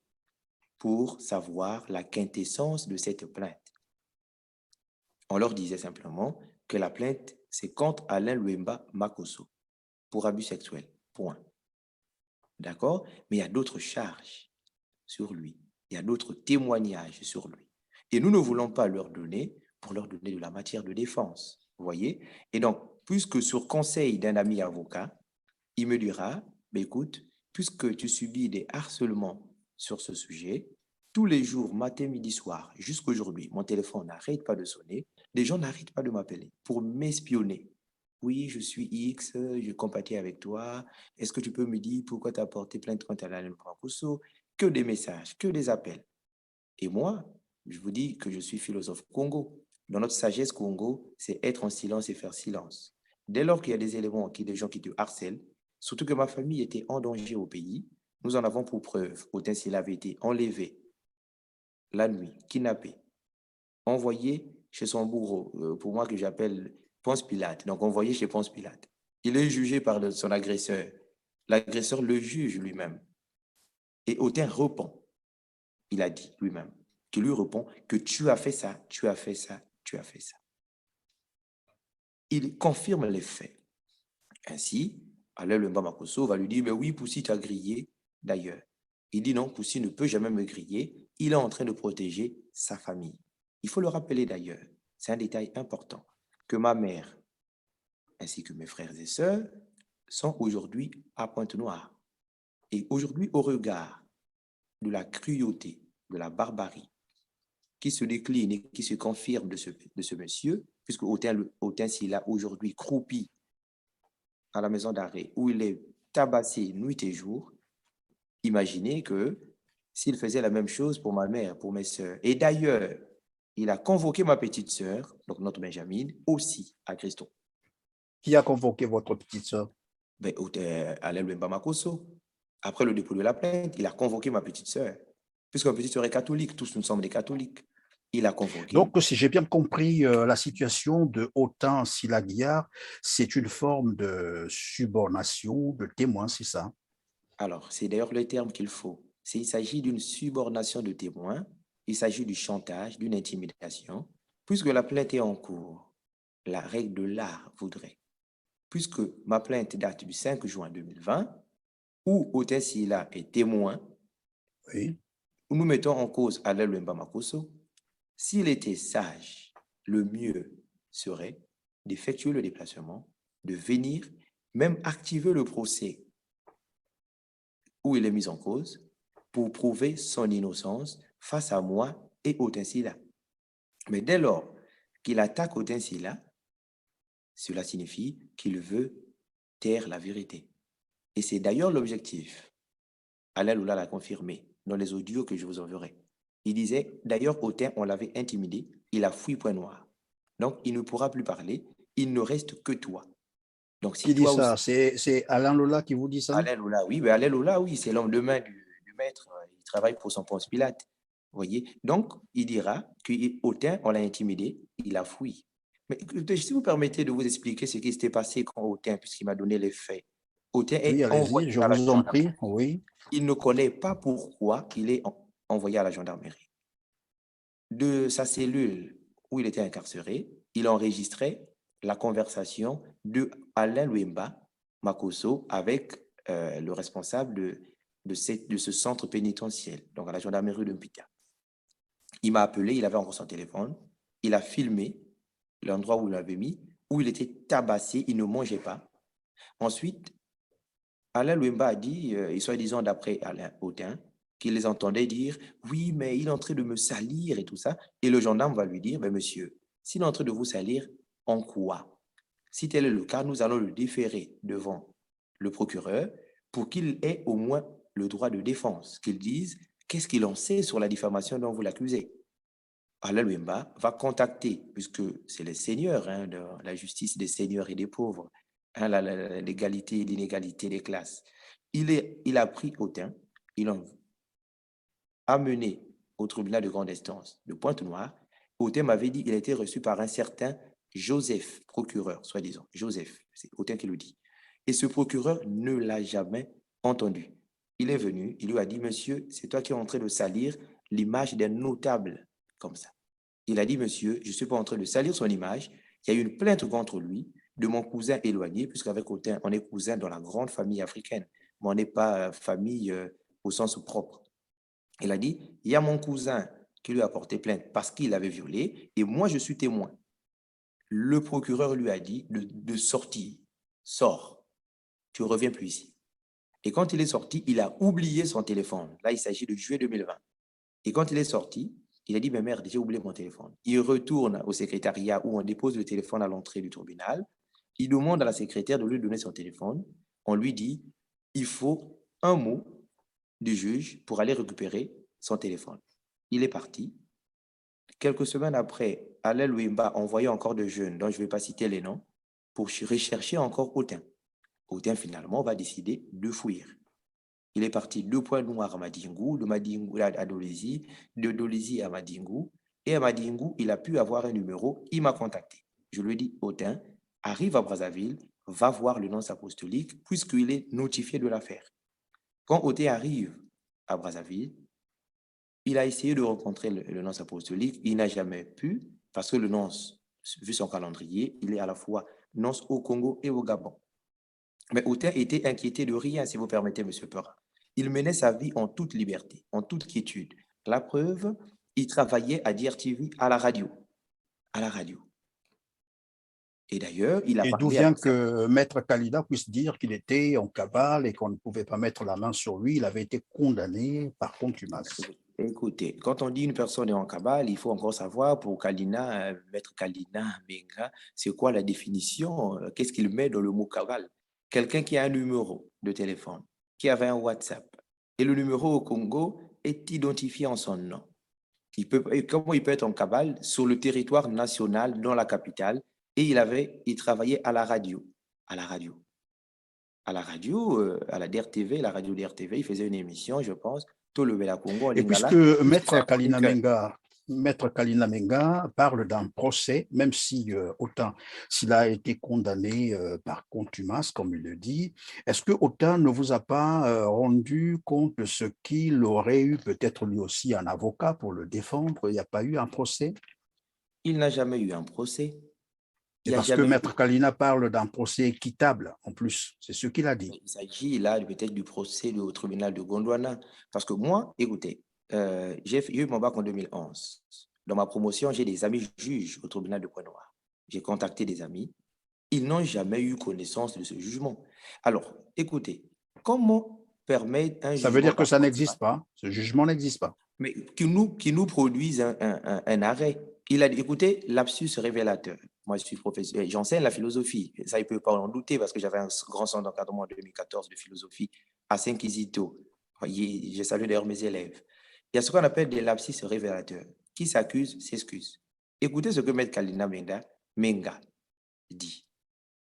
pour savoir la quintessence de cette plainte. On leur disait simplement que la plainte, c'est contre Alain Luemba Makosso pour abus sexuels. Point. D'accord? Mais il y a d'autres charges sur lui. Il y a d'autres témoignages sur lui. Et nous ne voulons pas leur donner pour leur donner de la matière de défense. Vous voyez? Et donc, puisque sur conseil d'un ami avocat, il me dira, ben écoute, puisque tu subis des harcèlements sur ce sujet, tous les jours, matin, midi, soir, jusqu'aujourd'hui, mon téléphone n'arrête pas de sonner, les gens n'arrêtent pas de m'appeler pour m'espionner. Oui, je suis X, je compatis avec toi. Est-ce que tu peux me dire pourquoi tu as porté plainte contre Alain Francoso? Que des messages, que des appels. Et moi, je vous dis que je suis philosophe Congo. Dans notre sagesse Congo, c'est être en silence et faire silence. Dès lors qu'il y a des éléments, des gens qui te harcèlent, surtout que ma famille était en danger au pays, nous en avons pour preuve. Autant s'il avait été enlevé la nuit, kidnappé, envoyé chez son bourreau, pour moi que j'appelle Ponce Pilate, donc envoyé chez Ponce Pilate. Il est jugé par son agresseur. L'agresseur le juge lui-même. Et Autain répond, il a dit lui-même, qui lui répond que tu as fait ça, tu as fait ça, tu as fait ça. Il confirme les faits. Ainsi, Alain Lemba Makosso va lui dire, mais oui, Poussi t'a grillé d'ailleurs. Il dit non, Poussi ne peut jamais me griller, il est en train de protéger sa famille. Il faut le rappeler d'ailleurs, c'est un détail important, que ma mère ainsi que mes frères et sœurs sont aujourd'hui à Pointe-Noire. Et aujourd'hui, au regard de la cruauté, de la barbarie qui se décline et qui se confirme de ce monsieur, puisque Autain s'il a aujourd'hui croupi à la maison d'arrêt où il est tabassé nuit et jour, imaginez que s'il faisait la même chose pour ma mère, pour mes sœurs, et d'ailleurs, il a convoqué ma petite sœur, donc notre Benjamin, aussi à Christo. Qui a convoqué votre petite sœur? Ben, Alain Lemba Makosso. Après le dépôt de la plainte, il a convoqué ma petite sœur. Puisque ma petite sœur est catholique, tous nous sommes des catholiques. Il a convoqué. Donc, si j'ai bien compris, la situation de Autain Silaguiar, c'est une forme de subornation de témoin, c'est ça? Alors, c'est d'ailleurs le terme qu'il faut. Il s'agit d'une subornation de témoins, il s'agit du chantage, d'une intimidation. Puisque la plainte est en cours, la règle de l'art voudrait, puisque ma plainte date du 5 juin 2020, où Autain Sila est témoin, Oui. où nous mettons en cause Alain Lemba Makosso, s'il était sage, le mieux serait d'effectuer le déplacement, de venir, même activer le procès où il est mis en cause pour prouver son innocence face à moi et Autain Sila. Mais dès lors qu'il attaque Autain Sila, cela signifie qu'il veut taire la vérité. Et c'est d'ailleurs l'objectif. Alain Lula l'a confirmé dans les audios que je vous enverrai. Il disait, d'ailleurs, Autain, on l'avait intimidé, il a fui Point Noir. Donc, il ne pourra plus parler, il ne reste que toi. Donc, si Qui dit toi ça? aussi, C'est Alain Lola qui vous dit ça? Alain Lula, oui, mais Alain Lula, oui, c'est l'homme de main du maître, il travaille pour son Ponce Pilate. Vous voyez? Donc, il dira qu'Autain, on l'a intimidé, il a fui. Mais écoutez, si vous permettez de vous expliquer ce qui s'était passé quand Autain, puisqu'il m'a donné les faits, Autain Oui, est allez-y, envoyé je à la vous en prie. gendarmerie. Oui. Il ne connaît pas pourquoi il est envoyé à la gendarmerie. De sa cellule où il était incarcéré, il enregistrait la conversation de Alain Lemba Makosso avec le responsable de ce centre pénitentiaire, donc à la gendarmerie de Mpita. Il m'a appelé, il avait encore son téléphone, il a filmé l'endroit où il l'avait mis, où il était tabassé, il ne mangeait pas. Ensuite, Alain Lemba a dit, et soi-disant d'après Alain Autain, qu'il les entendait dire « Oui, mais il est en train de me salir et tout ça. » Et le gendarme va lui dire « Mais monsieur, s'il est en train de vous salir, en quoi? Si tel est le cas, nous allons le déférer devant le procureur pour qu'il ait au moins le droit de défense, qu'il dise qu'est-ce qu'il en sait sur la diffamation dont vous l'accusez. » Alain Lemba va contacter, puisque c'est les seigneurs, hein, de la justice des seigneurs et des pauvres, hein, l'égalité et l'inégalité des classes. Il a pris Autain, il l'a amené au tribunal de grande instance de Pointe-Noire. Autain m'avait dit qu'il a été reçu par un certain Joseph, procureur, soi-disant. Joseph, c'est Autain qui le dit. Et ce procureur ne l'a jamais entendu. Il est venu, il lui a dit, monsieur, c'est toi qui es en train de salir l'image d'un notable comme ça. Il a dit, monsieur, je ne suis pas en train de salir son image. Il y a eu une plainte contre lui de mon cousin éloigné, puisqu'avec Autain, on est cousin dans la grande famille africaine, mais on n'est pas famille au sens propre. Il a dit, il y a mon cousin qui lui a porté plainte parce qu'il l'avait violé, et moi, je suis témoin. le procureur lui a dit de sortir. Sors, tu ne reviens plus ici. Et quand il est sorti, il a oublié son téléphone. Là, il s'agit de juillet 2020. Et quand il est sorti, il a dit, mais merde, j'ai oublié mon téléphone. Il retourne au secrétariat où on dépose le téléphone à l'entrée du tribunal. Il demande à la secrétaire de lui donner son téléphone. On lui dit, il faut un mot du juge pour aller récupérer son téléphone. Il est parti. Quelques semaines après, Alain Louimba envoyait encore de jeunes, dont je ne vais pas citer les noms, pour rechercher encore Autain. Autain, finalement, va décider de fuir. Il est parti 2 points noirs à Madingou, de Madingou à Dolezi, de Dolezi à Madingou. Et à Madingou, il a pu avoir un numéro. Il m'a contacté. Je lui ai dit, Autain, arrive à Brazzaville, va voir le nonce apostolique, puisqu'il est notifié de l'affaire. Quand Autain arrive à Brazzaville, il a essayé de rencontrer le nonce apostolique. Il n'a jamais pu, parce que le nonce, vu son calendrier, il est à la fois nonce au Congo et au Gabon. Mais Autain était inquiété de rien, si vous permettez, M. Perrin. Il menait sa vie en toute liberté, en toute quiétude. La preuve, il travaillait à DRTV à la radio. À la radio. Et d'ailleurs, il a Et d'où parlé vient avec ça. que Maître Kalina puisse dire qu'il était en cavale et qu'on ne pouvait pas mettre la main sur lui? Il avait été condamné par contumace. Écoutez, quand on dit une personne est en cabale, il faut encore savoir pour Kalina, Maître Kalina Menga, c'est quoi la définition? Qu'est-ce qu'il met dans le mot cabale? Quelqu'un qui a un numéro de téléphone, qui avait un WhatsApp, et le numéro au Congo est identifié en son nom. Comment il peut être en cabale sur le territoire national, dans la capitale, et il travaillait à la radio. À la radio. À la radio, à la DRTV, la radio DRTV, il faisait une émission, je pense, tout le Bela Congo, en Et puisque Lingala, puisque c'est un chroniqueur. Maître Kalina Menga parle d'un procès, même si Autain, s'il a été condamné par contumace, comme il le dit, est-ce que Autain ne vous a pas rendu compte de ce qu'il aurait eu peut-être lui aussi un avocat pour le défendre? Il n'y a pas eu un procès? Il n'a jamais eu un procès. Il Et n'y a parce que jamais eu. Maître Kalina parle d'un procès équitable, en plus, c'est ce qu'il a dit. Il s'agit là peut-être du procès au tribunal de Gondwana. Parce que moi, écoutez, j'ai eu mon bac en 2011. Dans ma promotion, j'ai des amis juges au tribunal de Pointe-Noire. J'ai contacté des amis. Ils n'ont jamais eu connaissance de ce jugement. Alors, écoutez, comment permettre un Ça veut jugement dire que par ça contumace, n'existe pas, ce jugement n'existe pas. mais qui nous produise un arrêt? Il a dit, écoutez, lapsus révélateur. Moi, je suis professeur, j'enseigne la philosophie. Ça, il ne peut pas en douter parce que j'avais un grand centre d'encadrement en 2014 de philosophie à Saint-Quisito. Je salue d'ailleurs mes élèves. Il y a ce qu'on appelle des lapsus révélateurs. Qui s'accuse, s'excuse. Écoutez ce que Maître Kalina Menga dit,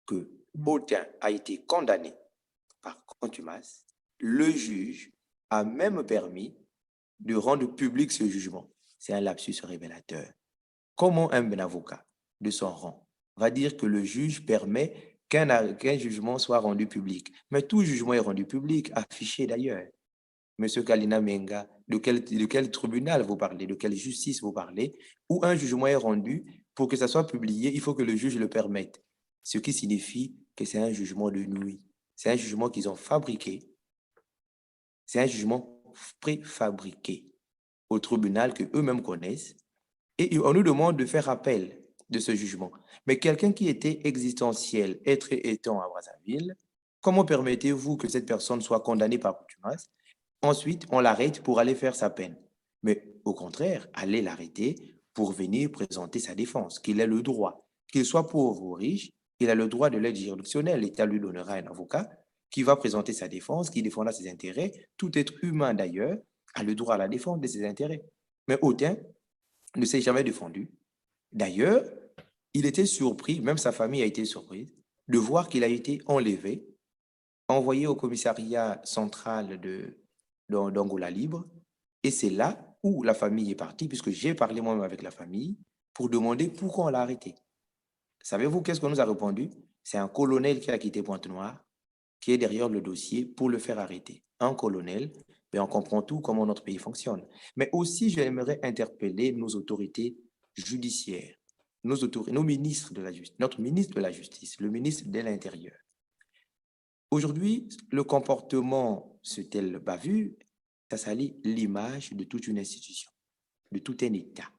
que Autain a été condamné par contumace. Le juge a même permis de rendre public ce jugement. C'est un lapsus révélateur. Comment un avocat de son rang va dire que le juge permet qu'un jugement soit rendu public? Mais tout jugement est rendu public, affiché d'ailleurs. Monsieur Kalina Menga, de quel tribunal vous parlez? De quelle justice vous parlez? Où un jugement est rendu, pour que ça soit publié, il faut que le juge le permette. Ce qui signifie que c'est un jugement de nuit. C'est un jugement qu'ils ont fabriqué. C'est un jugement préfabriqué au tribunal que eux-mêmes connaissent. Et on nous demande de faire appel de ce jugement. Mais quelqu'un qui était existentiel, être et étant à Brazzaville, comment permettez-vous que cette personne soit condamnée par contumace? Ensuite, on l'arrête pour aller faire sa peine. Mais au contraire, allez l'arrêter pour venir présenter sa défense, qu'il ait le droit. Qu'il soit pauvre ou riche, il a le droit de l'aide juridictionnelle. L'État lui donnera un avocat qui va présenter sa défense, qui défendra ses intérêts. Tout être humain, d'ailleurs, a le droit à la défense de ses intérêts. Mais Autain ne s'est jamais défendu. D'ailleurs, il était surpris, même sa famille a été surprise, de voir qu'il a été enlevé, envoyé au commissariat central d'Angola Libre. Et c'est là où la famille est partie, puisque j'ai parlé moi-même avec la famille, pour demander pourquoi on l'a arrêté. Savez-vous qu'est-ce qu'on nous a répondu? C'est un colonel qui a quitté Pointe-Noire, qui est derrière le dossier pour le faire arrêter. Un colonel, mais on comprend tout comment notre pays fonctionne. Mais aussi, j'aimerais interpeller nos autorités judiciaires, nos ministres de la justice, notre ministre de la Justice, le ministre de l'Intérieur. Aujourd'hui, le comportement, ce tel bavure, ça salit l'image de toute une institution, de tout un État.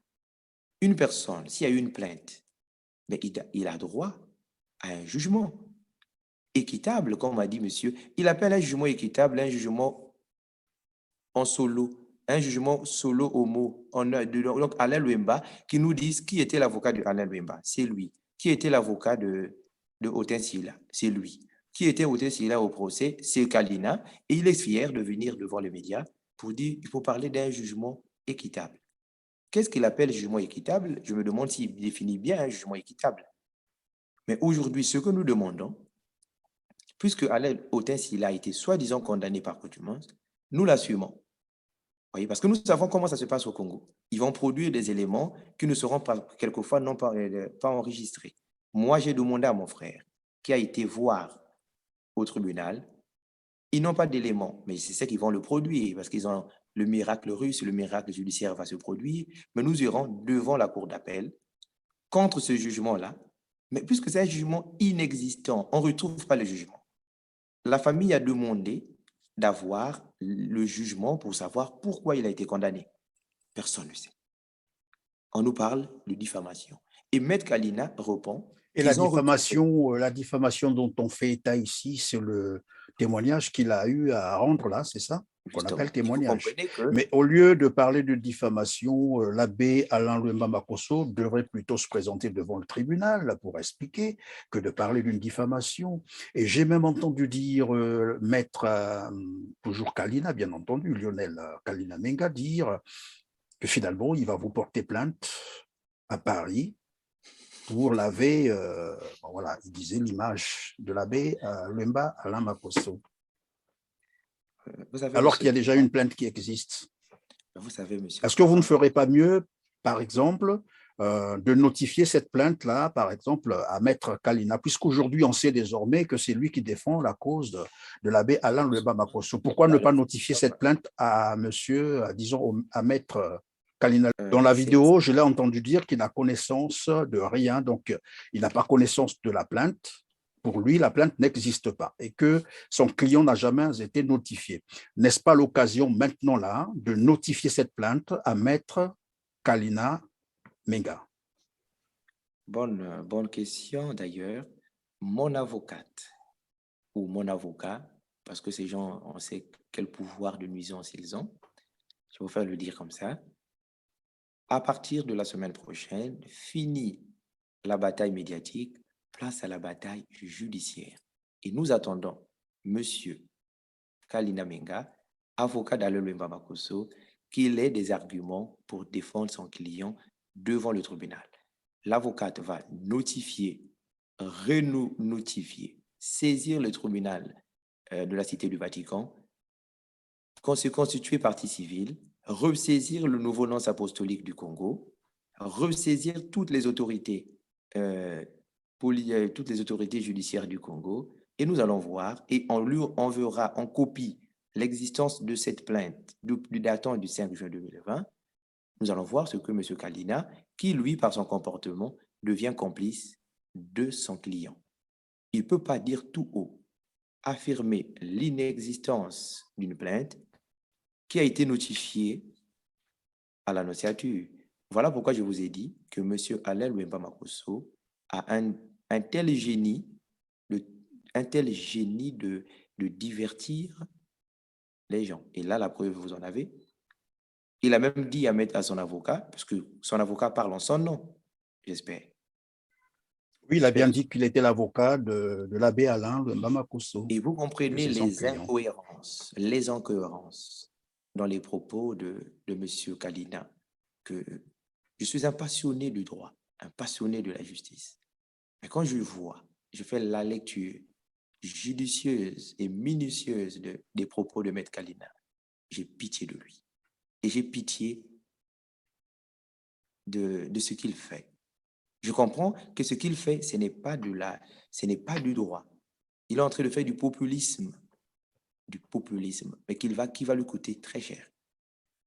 Une personne, s'il y a eu une plainte, mais il a droit à un jugement équitable, comme a dit monsieur. Il appelle un jugement équitable un jugement en solo, un jugement solo homo. Donc, Alain Louemba, qui nous dit qui était l'avocat de Alain Louemba, c'est lui. Qui était l'avocat de Oten Sila, c'est lui. Qui était Oten Sila au procès, c'est Kalina. Et il est fier de venir devant les médias pour dire il faut parler d'un jugement équitable. Qu'est-ce qu'il appelle jugement équitable? Je me demande s'il définit bien un jugement équitable. Mais aujourd'hui, ce que nous demandons, puisque Alain Oten Sila a été soi-disant condamné par contumace, nous l'assumons. Voyez, parce que nous savons comment ça se passe au Congo. Ils vont produire des éléments qui ne seront pas, quelquefois non pas enregistrés. Moi, j'ai demandé à mon frère, qui a été voir au tribunal, ils n'ont pas d'éléments, mais c'est ça qu'ils vont le produire, parce qu'ils ont le miracle russe, le miracle judiciaire va se produire, mais nous irons devant la cour d'appel contre ce jugement-là. Mais puisque c'est un jugement inexistant, on ne retrouve pas le jugement. La famille a demandé d'avoir le jugement pour savoir pourquoi il a été condamné. Personne ne sait. On nous parle de diffamation. Et Maître Kalina répond. Et la diffamation dont on fait état ici, c'est le témoignage qu'il a eu à rendre là, c'est ça qu'on appelle témoignage. Mais au lieu de parler de diffamation, l'abbé Alain Louemba Makosso devrait plutôt se présenter devant le tribunal là, pour expliquer que de parler d'une diffamation. Et j'ai même entendu dire maître, toujours Kalina, bien entendu, Lionel Kalina Menga, dire que finalement, il va vous porter plainte à Paris pour laver, voilà, il disait l'image de l'abbé Louemba Alain Makosso. Alors qu'il y a déjà une plainte qui existe. Vous savez, monsieur. Est-ce que vous ne ferez pas mieux, par exemple, de notifier cette plainte-là, par exemple, à Maître Kalina, puisqu'aujourd'hui, on sait désormais que c'est lui qui défend la cause de l'abbé Alain Louemba Makosso. Pourquoi ne pas notifier cette plainte à monsieur, disons, à Maître Kalina? Dans la vidéo, je l'ai entendu dire qu'il n'a connaissance de rien, donc il n'a pas connaissance de la plainte. Pour lui, la plainte n'existe pas et que son client n'a jamais été notifié. N'est-ce pas l'occasion maintenant là de notifier cette plainte à Maître Kalina Menga? Bonne question d'ailleurs. Mon avocate ou mon avocat, parce que ces gens, on sait quel pouvoir de nuisance ils ont, je vais vous faire le dire comme ça, à partir de la semaine prochaine, fini la bataille médiatique, place à la bataille judiciaire. Et nous attendons monsieur Kalina Menga, avocat d'Alain Louemba Makosso, qu'il ait des arguments pour défendre son client devant le tribunal. L'avocate va notifier, renotifier, saisir le tribunal de la Cité du Vatican, se constituer partie civile, ressaisir le nouveau nonce apostolique du Congo, ressaisir toutes les autorités judiciaires du Congo, et nous allons voir, et on lui enverra en copie l'existence de cette plainte du datant du 5 juin 2020. Nous allons voir ce que M. Kalina, qui lui, par son comportement, devient complice de son client. Il ne peut pas dire tout haut, affirmer l'inexistence d'une plainte qui a été notifiée à l'annonciature. Voilà pourquoi je vous ai dit que M. Alain Louemba Makosso a un tel génie de divertir les gens. Et là, la preuve, vous en avez. Il a même dit à son avocat, parce que son avocat parle en son nom, j'espère. Oui, il a bien dit qu'il était l'avocat de l'abbé Alain Louemba Makosso. Et vous comprenez les incohérences dans les propos de M. Kalina, que je suis un passionné du droit, un passionné de la justice. Mais quand je fais la lecture judicieuse et minutieuse des propos de Maître Kalina, j'ai pitié de lui. Et j'ai pitié de ce qu'il fait. Je comprends que ce qu'il fait, ce n'est pas du droit. Il est en train de faire du populisme, mais qui va lui coûter très cher.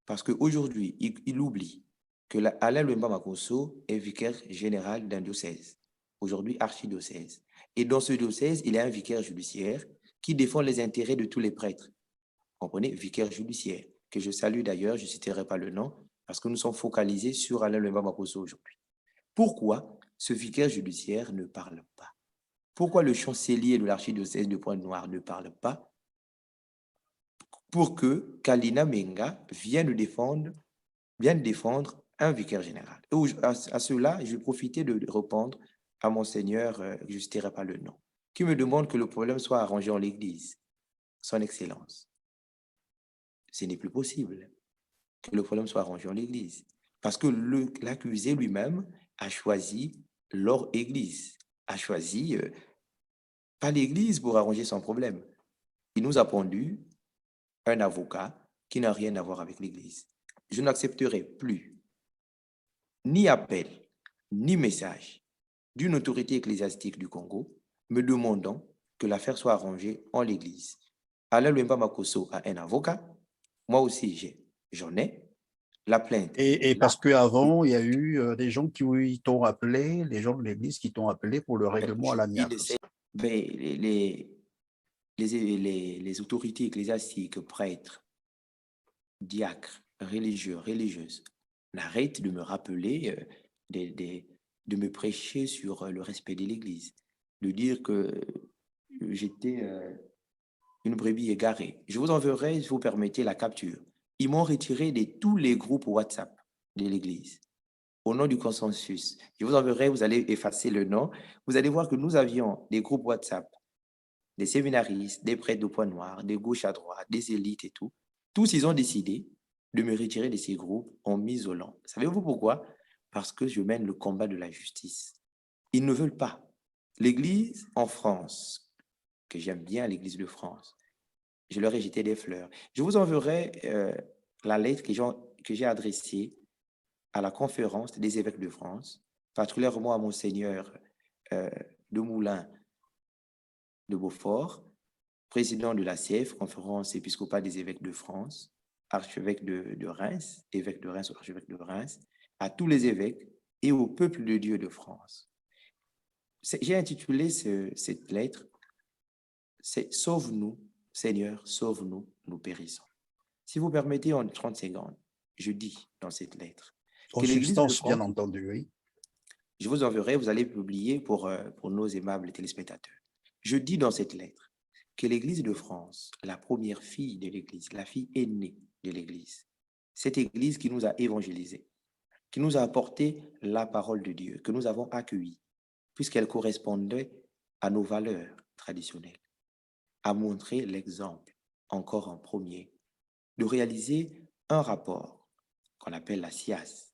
Parce qu'aujourd'hui, il oublie que Alain Louemba Makosso est vicaire général d'un diocèse, aujourd'hui archidiocèse. Et dans ce diocèse, il est un vicaire judiciaire qui défend les intérêts de tous les prêtres. Vous comprenez? Vicaire judiciaire, que je salue d'ailleurs, je ne citerai pas le nom, parce que nous sommes focalisés sur Alain Louemba Makosso aujourd'hui. Pourquoi ce vicaire judiciaire ne parle pas? Pourquoi le chancelier de l'archidiocèse de Pointe-Noire ne parle pas pour que Kalina Menga vienne défendre un vicaire général? À cela, je vais profiter de répondre à Monseigneur, je ne citerai pas le nom, qui me demande que le problème soit arrangé en l'Église. Son Excellence, ce n'est plus possible que le problème soit arrangé en l'Église. Parce que l'accusé lui-même a choisi leur Église, a choisi pas l'Église pour arranger son problème. Il nous a pondu un avocat qui n'a rien à voir avec l'Église. Je n'accepterai plus ni appel, ni message d'une autorité ecclésiastique du Congo me demandant que l'affaire soit arrangée en l'Église. Alain Lwemba Makosso a un avocat, moi aussi j'en ai. La plainte. Et parce qu'avant, il y a eu des gens qui t'ont appelé, des gens de l'Église qui t'ont appelé pour le règlement à l'amiable. Les autorités ecclésiastiques, prêtres, diacres, religieux, religieuses, n'arrêtent de me rappeler, de me prêcher sur le respect de l'Église, de dire que j'étais une brebis égarée. Je vous enverrai, si vous permettez, la capture. Ils m'ont retiré de tous les groupes WhatsApp de l'Église au nom du consensus. Je vous enverrai, vous allez effacer le nom. Vous allez voir que nous avions des groupes WhatsApp, des séminaristes, des prêtres de Pointe-Noire, des gauches à droite, des élites et tout. Tous, ils ont décidé de me retirer de ces groupes en m'isolant. Savez-vous pourquoi? Parce que je mène le combat de la justice. Ils ne veulent pas. L'Église en France, que j'aime bien, l'Église de France, je leur ai jeté des fleurs. Je vous enverrai la lettre que j'ai adressée à la conférence des évêques de France, particulièrement à Monseigneur de Moulin de Beaufort, président de la CF, conférence épiscopale des évêques de France, archevêque de Reims, évêque de Reims ou archevêque de Reims, à tous les évêques et au peuple de Dieu de France. J'ai intitulé cette lettre, c'est « Sauve-nous, Seigneur, sauve-nous, nous périssons ». Si vous permettez, en 30 secondes, je dis dans cette lettre en substance, bien entendu, oui. Je vous enverrai, vous allez publier pour nos aimables téléspectateurs. Je dis dans cette lettre que l'Église de France, la première fille de l'Église, la fille aînée de l'Église, cette Église qui nous a évangélisés, qui nous a apporté la parole de Dieu, que nous avons accueillie, puisqu'elle correspondait à nos valeurs traditionnelles, a montré l'exemple, encore en premier, de réaliser un rapport qu'on appelle la CIAS,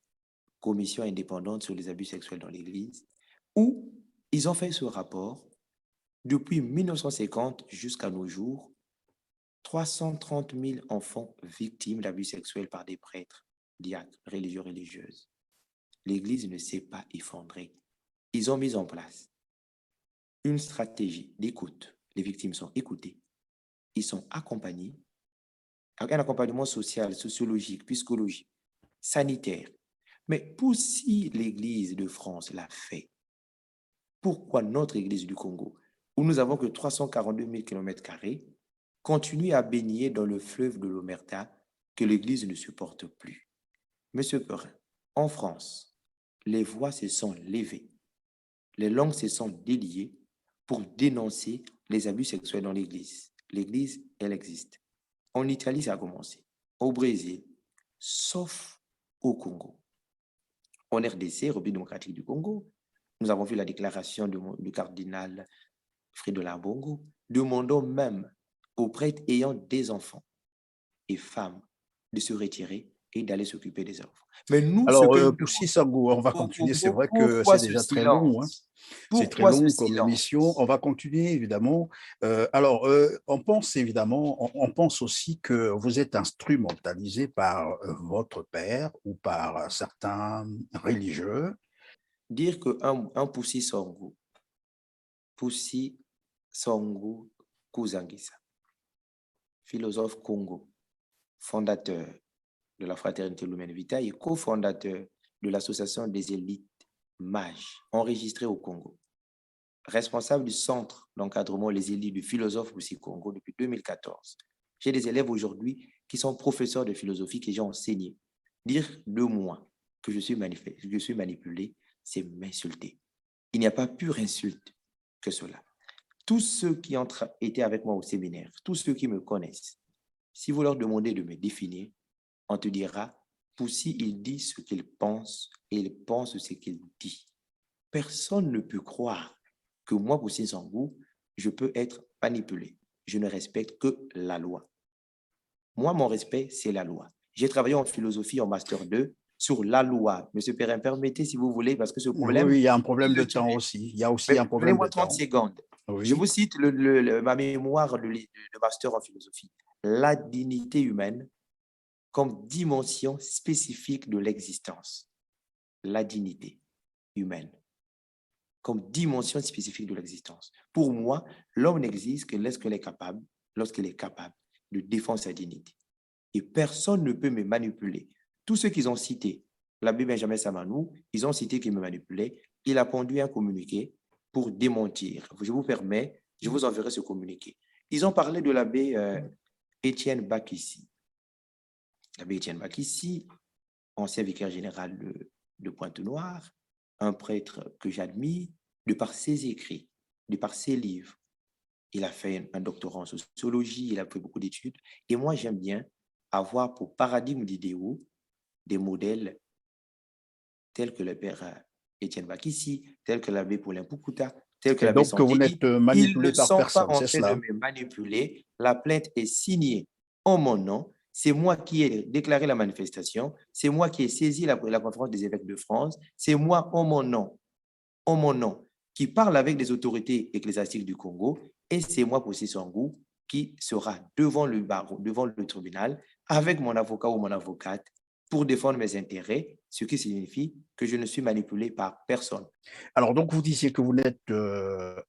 Commission indépendante sur les abus sexuels dans l'Église, où ils ont fait ce rapport depuis 1950 jusqu'à nos jours, 330 000 enfants victimes d'abus sexuels par des prêtres, diacres, religieux, religieuses. L'Église ne s'est pas effondrée. Ils ont mis en place une stratégie d'écoute. Les victimes sont écoutées. Ils sont accompagnés, avec un accompagnement social, sociologique, psychologique, sanitaire. Mais pour si l'Église de France l'a fait, pourquoi notre Église du Congo, où nous avons que 342 000 km², continue à baigner dans le fleuve de l'Omerta que l'Église ne supporte plus? Monsieur Perrin, en France, les voix se sont levées, les langues se sont déliées pour dénoncer les abus sexuels dans l'Église. L'Église, elle existe. En Italie, ça a commencé. Au Brésil, sauf au Congo. En RDC, République démocratique du Congo, nous avons vu la déclaration du cardinal Fridolin Bongo, demandant même aux prêtres ayant des enfants et femmes de se retirer et d'aller s'occuper des enfants. Mais nous, alors, Poussi Sango, on va continuer. C'est vrai que c'est déjà très long. Hein. C'est très long comme émission. On va continuer, évidemment. On pense évidemment, on pense aussi que vous êtes instrumentalisé par votre père ou par certains religieux. Dire qu'un Poussi Sango Kuzangisa, philosophe Congo, fondateur de la Fraternité Lumen Vitae et cofondateur de l'association des élites mages enregistrées au Congo, responsable du centre d'encadrement les élites du philosophe Poussi Congo depuis 2014. J'ai des élèves aujourd'hui qui sont professeurs de philosophie que j'ai enseigné. Dire de moi que je suis manipulé, c'est m'insulter. Il n'y a pas pure insulte que cela. Tous ceux qui ont été avec moi au séminaire, tous ceux qui me connaissent, si vous leur demandez de me définir, on te dira, Poussy, il dit ce qu'il pense et il pense ce qu'il dit. Personne ne peut croire que moi, Poussy Sangou, je peux être manipulé. Je ne respecte que la loi. Moi, mon respect, c'est la loi. J'ai travaillé en philosophie en Master 2 sur la loi. Monsieur Perrin, permettez si vous voulez, parce que ce Oui, problème, oui, il y a un problème il de le tue. temps aussi. Il y a aussi Mais un problème donnez-moi de 30 temps. secondes. Je Oui. vous cite ma mémoire de Master en philosophie. La dignité humaine comme dimension spécifique de l'existence. La dignité humaine comme dimension spécifique de l'existence. Pour moi, l'homme n'existe que lorsqu'il est capable de défendre sa dignité. Et personne ne peut me manipuler. Tous ceux qu'ils ont cités, l'abbé Benjamin Samanou, ils ont cité qu'il me manipulait. Il a pondu un communiqué pour démentir. Je vous permets, je vous enverrai ce communiqué. Ils ont parlé de l'abbé Étienne Bakissi. L'abbé Étienne Bakissi, ancien vicaire général de Pointe-Noire, un prêtre que j'admire, de par ses écrits, de par ses livres. Il a fait un doctorat en sociologie, il a fait beaucoup d'études. Et moi, j'aime bien avoir pour paradigme d'idéaux des modèles tels que le père Étienne Bakissi, tels que l'abbé Paulin Poucouta, tels que Et l'abbé donc, vous n'êtes Santelli. Ils manipulé ne par sont pas personne, en c'est train de cela? me manipuler. La plainte est signée en mon nom. C'est moi qui ai déclaré la manifestation. C'est moi qui ai saisi la conférence des évêques de France. C'est moi en mon nom, qui parle avec des autorités ecclésiastiques du Congo. Et c'est moi, Poussy Sangou, qui sera devant le barreau, devant le tribunal, avec mon avocat ou mon avocate, pour défendre mes intérêts, ce qui signifie que je ne suis manipulé par personne. Alors, donc, vous disiez que vous n'êtes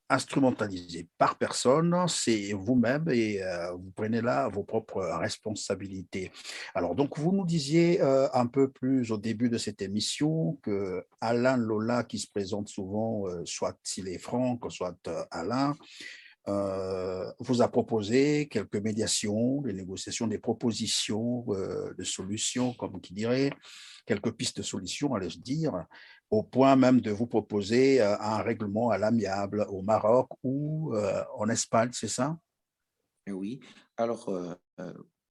instrumentalisé par personne, c'est vous-même et vous prenez là vos propres responsabilités. Alors, donc, vous nous disiez un peu plus au début de cette émission que Alain Lola, qui se présente souvent, soit il est Franck, soit Alain, vous a proposé quelques médiations, des négociations, des propositions de solutions, comme qui dirait, quelques pistes de solutions, allais-je dire, au point même de vous proposer un règlement à l'amiable au Maroc ou en Espagne, c'est ça? Oui, alors,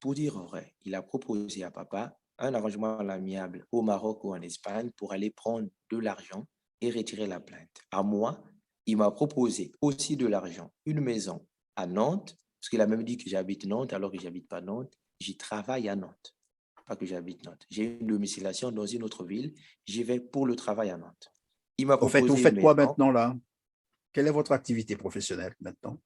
pour dire vrai, il a proposé à papa un arrangement à l'amiable au Maroc ou en Espagne pour aller prendre de l'argent et retirer la plainte. À moi, il m'a proposé aussi de l'argent, une maison à Nantes, parce qu'il a même dit que j'habite Nantes alors que j'habite pas Nantes. J'y travaille à Nantes, pas que j'habite Nantes. J'ai une domiciliation dans une autre ville, j'y vais pour le travail à Nantes. Il m'a Au fait, vous proposé une faites quoi maison. maintenant là? Quelle est votre activité professionnelle maintenant?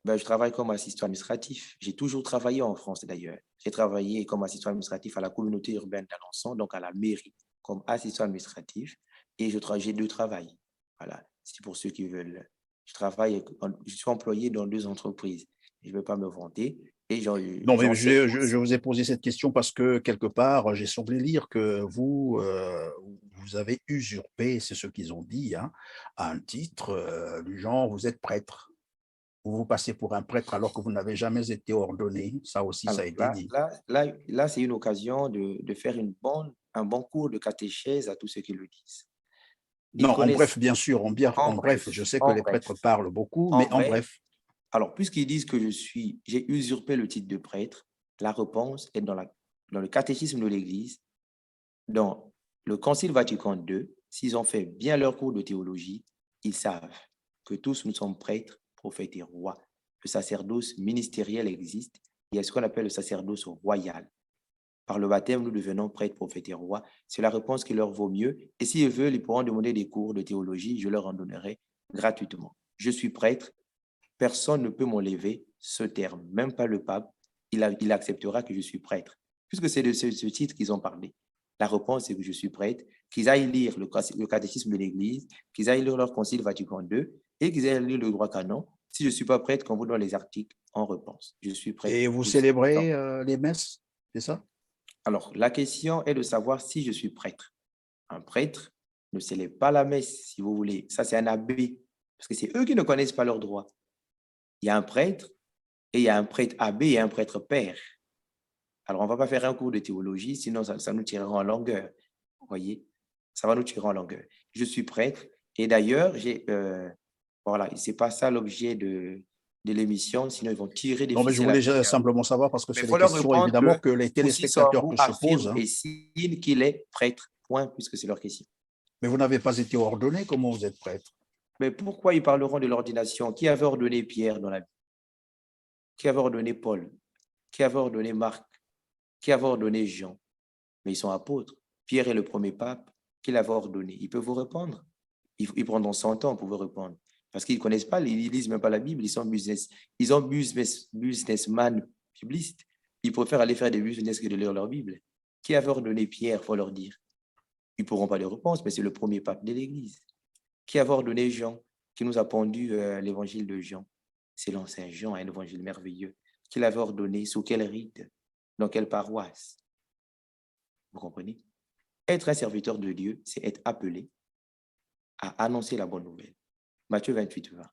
Ben, je travaille comme assistant administratif. J'ai toujours travaillé en France d'ailleurs. J'ai travaillé comme assistant administratif à la communauté urbaine d'Alençon, donc à la mairie, comme assistant administratif. Et j'ai deux travails. Voilà, c'est pour ceux qui veulent. Je suis employé dans deux entreprises. Je ne vais pas me vanter. Et Non, mais j'enseigne je aussi. vous ai posé cette question parce que quelque part, j'ai semblé lire que vous avez usurpé, c'est ce qu'ils ont dit, hein, un titre du genre, vous êtes prêtre. Vous passez pour un prêtre alors que vous n'avez jamais été ordonné. Ça aussi, ça a Alors été dit. là c'est une occasion de faire un bon cours de catéchèse à tous ceux qui le disent. Ils Non, en connaissent, bref, bien sûr, en en bref, je bref, sais que en les bref, prêtres parlent beaucoup, en mais en bref. bref. Alors, puisqu'ils disent que j'ai usurpé le titre de prêtre, la réponse est dans le catéchisme de l'Église, dans le Concile Vatican II. S'ils ont fait bien leur cours de théologie, ils savent que tous nous sommes prêtres, prophètes et rois. Le sacerdoce ministériel existe. Il y a ce qu'on appelle le sacerdoce royal. Par le baptême, nous devenons prêtres, prophètes et rois. C'est la réponse qui leur vaut mieux. Et s'ils veulent, ils pourront demander des cours de théologie. Je leur en donnerai gratuitement. Je suis prêtre. Personne ne peut m'enlever ce terme, même pas le pape. Il acceptera que je suis prêtre. Puisque c'est de ce titre qu'ils ont parlé. La réponse, c'est que je suis prêtre, qu'ils aillent lire le catéchisme de l'Église, qu'ils aillent lire leur concile Vatican II et qu'ils aillent lire le droit canon. Si je ne suis pas prêtre, qu'on vous donne les articles en réponse. Je suis prêtre. Et vous Aussi. célébrez les messes, c'est ça? Alors, la question est de savoir si je suis prêtre. Un prêtre ne célèbre pas la messe, si vous voulez. Ça, c'est un abbé, parce que c'est eux qui ne connaissent pas leurs droits. Il y a un prêtre, et il y a un prêtre abbé et un prêtre père. Alors, on ne va pas faire un cours de théologie, sinon ça nous tirera en longueur. Vous voyez, ça va nous tirer en longueur. Je suis prêtre Et d'ailleurs, voilà, ce n'est pas ça l'objet de l'émission, sinon ils vont tirer des Non, mais je ficelles à voulais plusieurs. simplement savoir, parce que Mais il c'est faut des leur questions répondre évidemment que que les Poussi téléspectateurs Sambou se posent, affirme hein. et signe qu'il est prêtre, point, puisque c'est leur question. Mais vous n'avez pas été ordonné, comment vous êtes prêtre? Mais pourquoi ils parleront de l'ordination? Qui avait ordonné Pierre dans la Bible? Qui avait ordonné Paul? Qui avait ordonné Marc? Qui avait ordonné Jean? Mais ils sont apôtres. Pierre est le premier pape. Qui l'avait ordonné? Ils peuvent vous répondre. Ils prendront 100 ans pour vous répondre. Parce qu'ils ne connaissent pas, ils ne lisent même pas la Bible. Ils ont businessman biblistes. Ils préfèrent aller faire des business que de lire leur Bible. Qui avait ordonné Pierre, il faut leur dire. Ils ne pourront pas les répondre, mais c'est le premier pape de l'Église. Qui avait ordonné Jean, qui nous a pondu l'évangile de Jean? C'est l'ancien Jean, un évangile merveilleux. Qui l'avait ordonné? Sous quel rite? Dans quelle paroisse? Vous comprenez? Être un serviteur de Dieu, c'est être appelé à annoncer la bonne nouvelle. Matthieu 28, 20.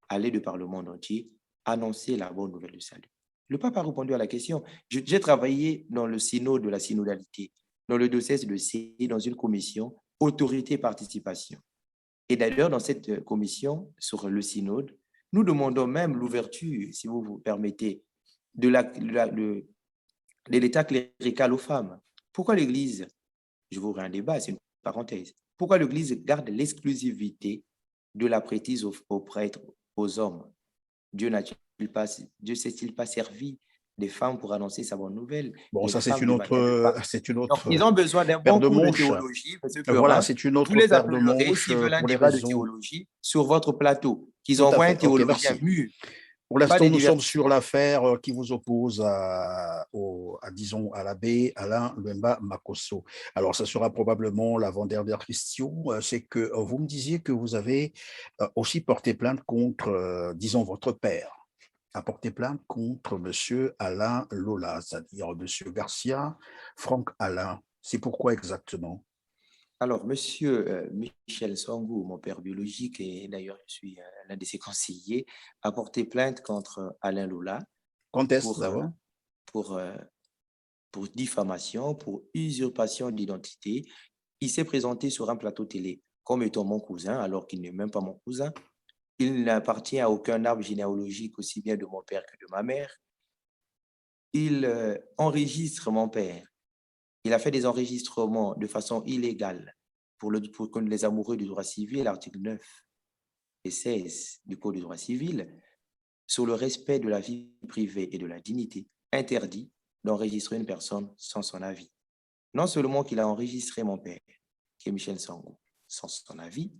Allez de par le monde entier, annoncer la bonne nouvelle du salut. Le pape a répondu à la question. J'ai travaillé dans le synode de la synodalité, dans le diocèse de C, dans une commission autorité et participation. Et d'ailleurs, dans cette commission sur le synode, nous demandons même l'ouverture, si vous vous permettez, de l'état clérical aux femmes. Pourquoi l'Église, je vous ouvre un débat, c'est une parenthèse, pourquoi l'Église garde l'exclusivité de la prêtrise aux prêtres, aux hommes? Dieu ne s'est-il pas servi des femmes pour annoncer sa bonne nouvelle? Bon, Les ça, femmes du baptême de Pâques. c'est une Donc, autre ils ont besoin d'un paire bon de cours de manches. théologie, M. Voilà, Perrin. c'est une Vous autre les paire de appellerez, manches s'ils veulent un pour les débat de raisons. théologie, sur votre plateau, qu'ils Tout à envoient un fait. Ok, théologien merci. mûr. Pour Pas l'instant, des nous sommes divertissements. sur l'affaire qui vous oppose disons, à l'abbé Alain Lwemba Makosso. Alors, ça sera probablement l'avant-dernière question. C'est que vous me disiez que vous avez aussi porté plainte contre, disons, votre père, a porté plainte contre monsieur Alain Lola, c'est-à-dire monsieur Garcia, Franck Alain. C'est pourquoi exactement? Alors, monsieur Michel Sangou, mon père biologique, et d'ailleurs je suis l'un de ses conseillers, a porté plainte contre Alain Lola Quand est-ce pour, d'abord? pour, pour diffamation, pour usurpation d'identité. Il s'est présenté sur un plateau télé comme étant mon cousin, alors qu'il n'est même pas mon cousin. Il n'appartient à aucun arbre généalogique, aussi bien de mon père que de ma mère. Il enregistre mon père. Il a fait des enregistrements de façon illégale pour les amoureux du droit civil, l'article 9 et 16 du Code du droit civil, sur le respect de la vie privée et de la dignité, interdit d'enregistrer une personne sans son avis. Non seulement qu'il a enregistré mon père, qui est Michel Sangou, sans son avis,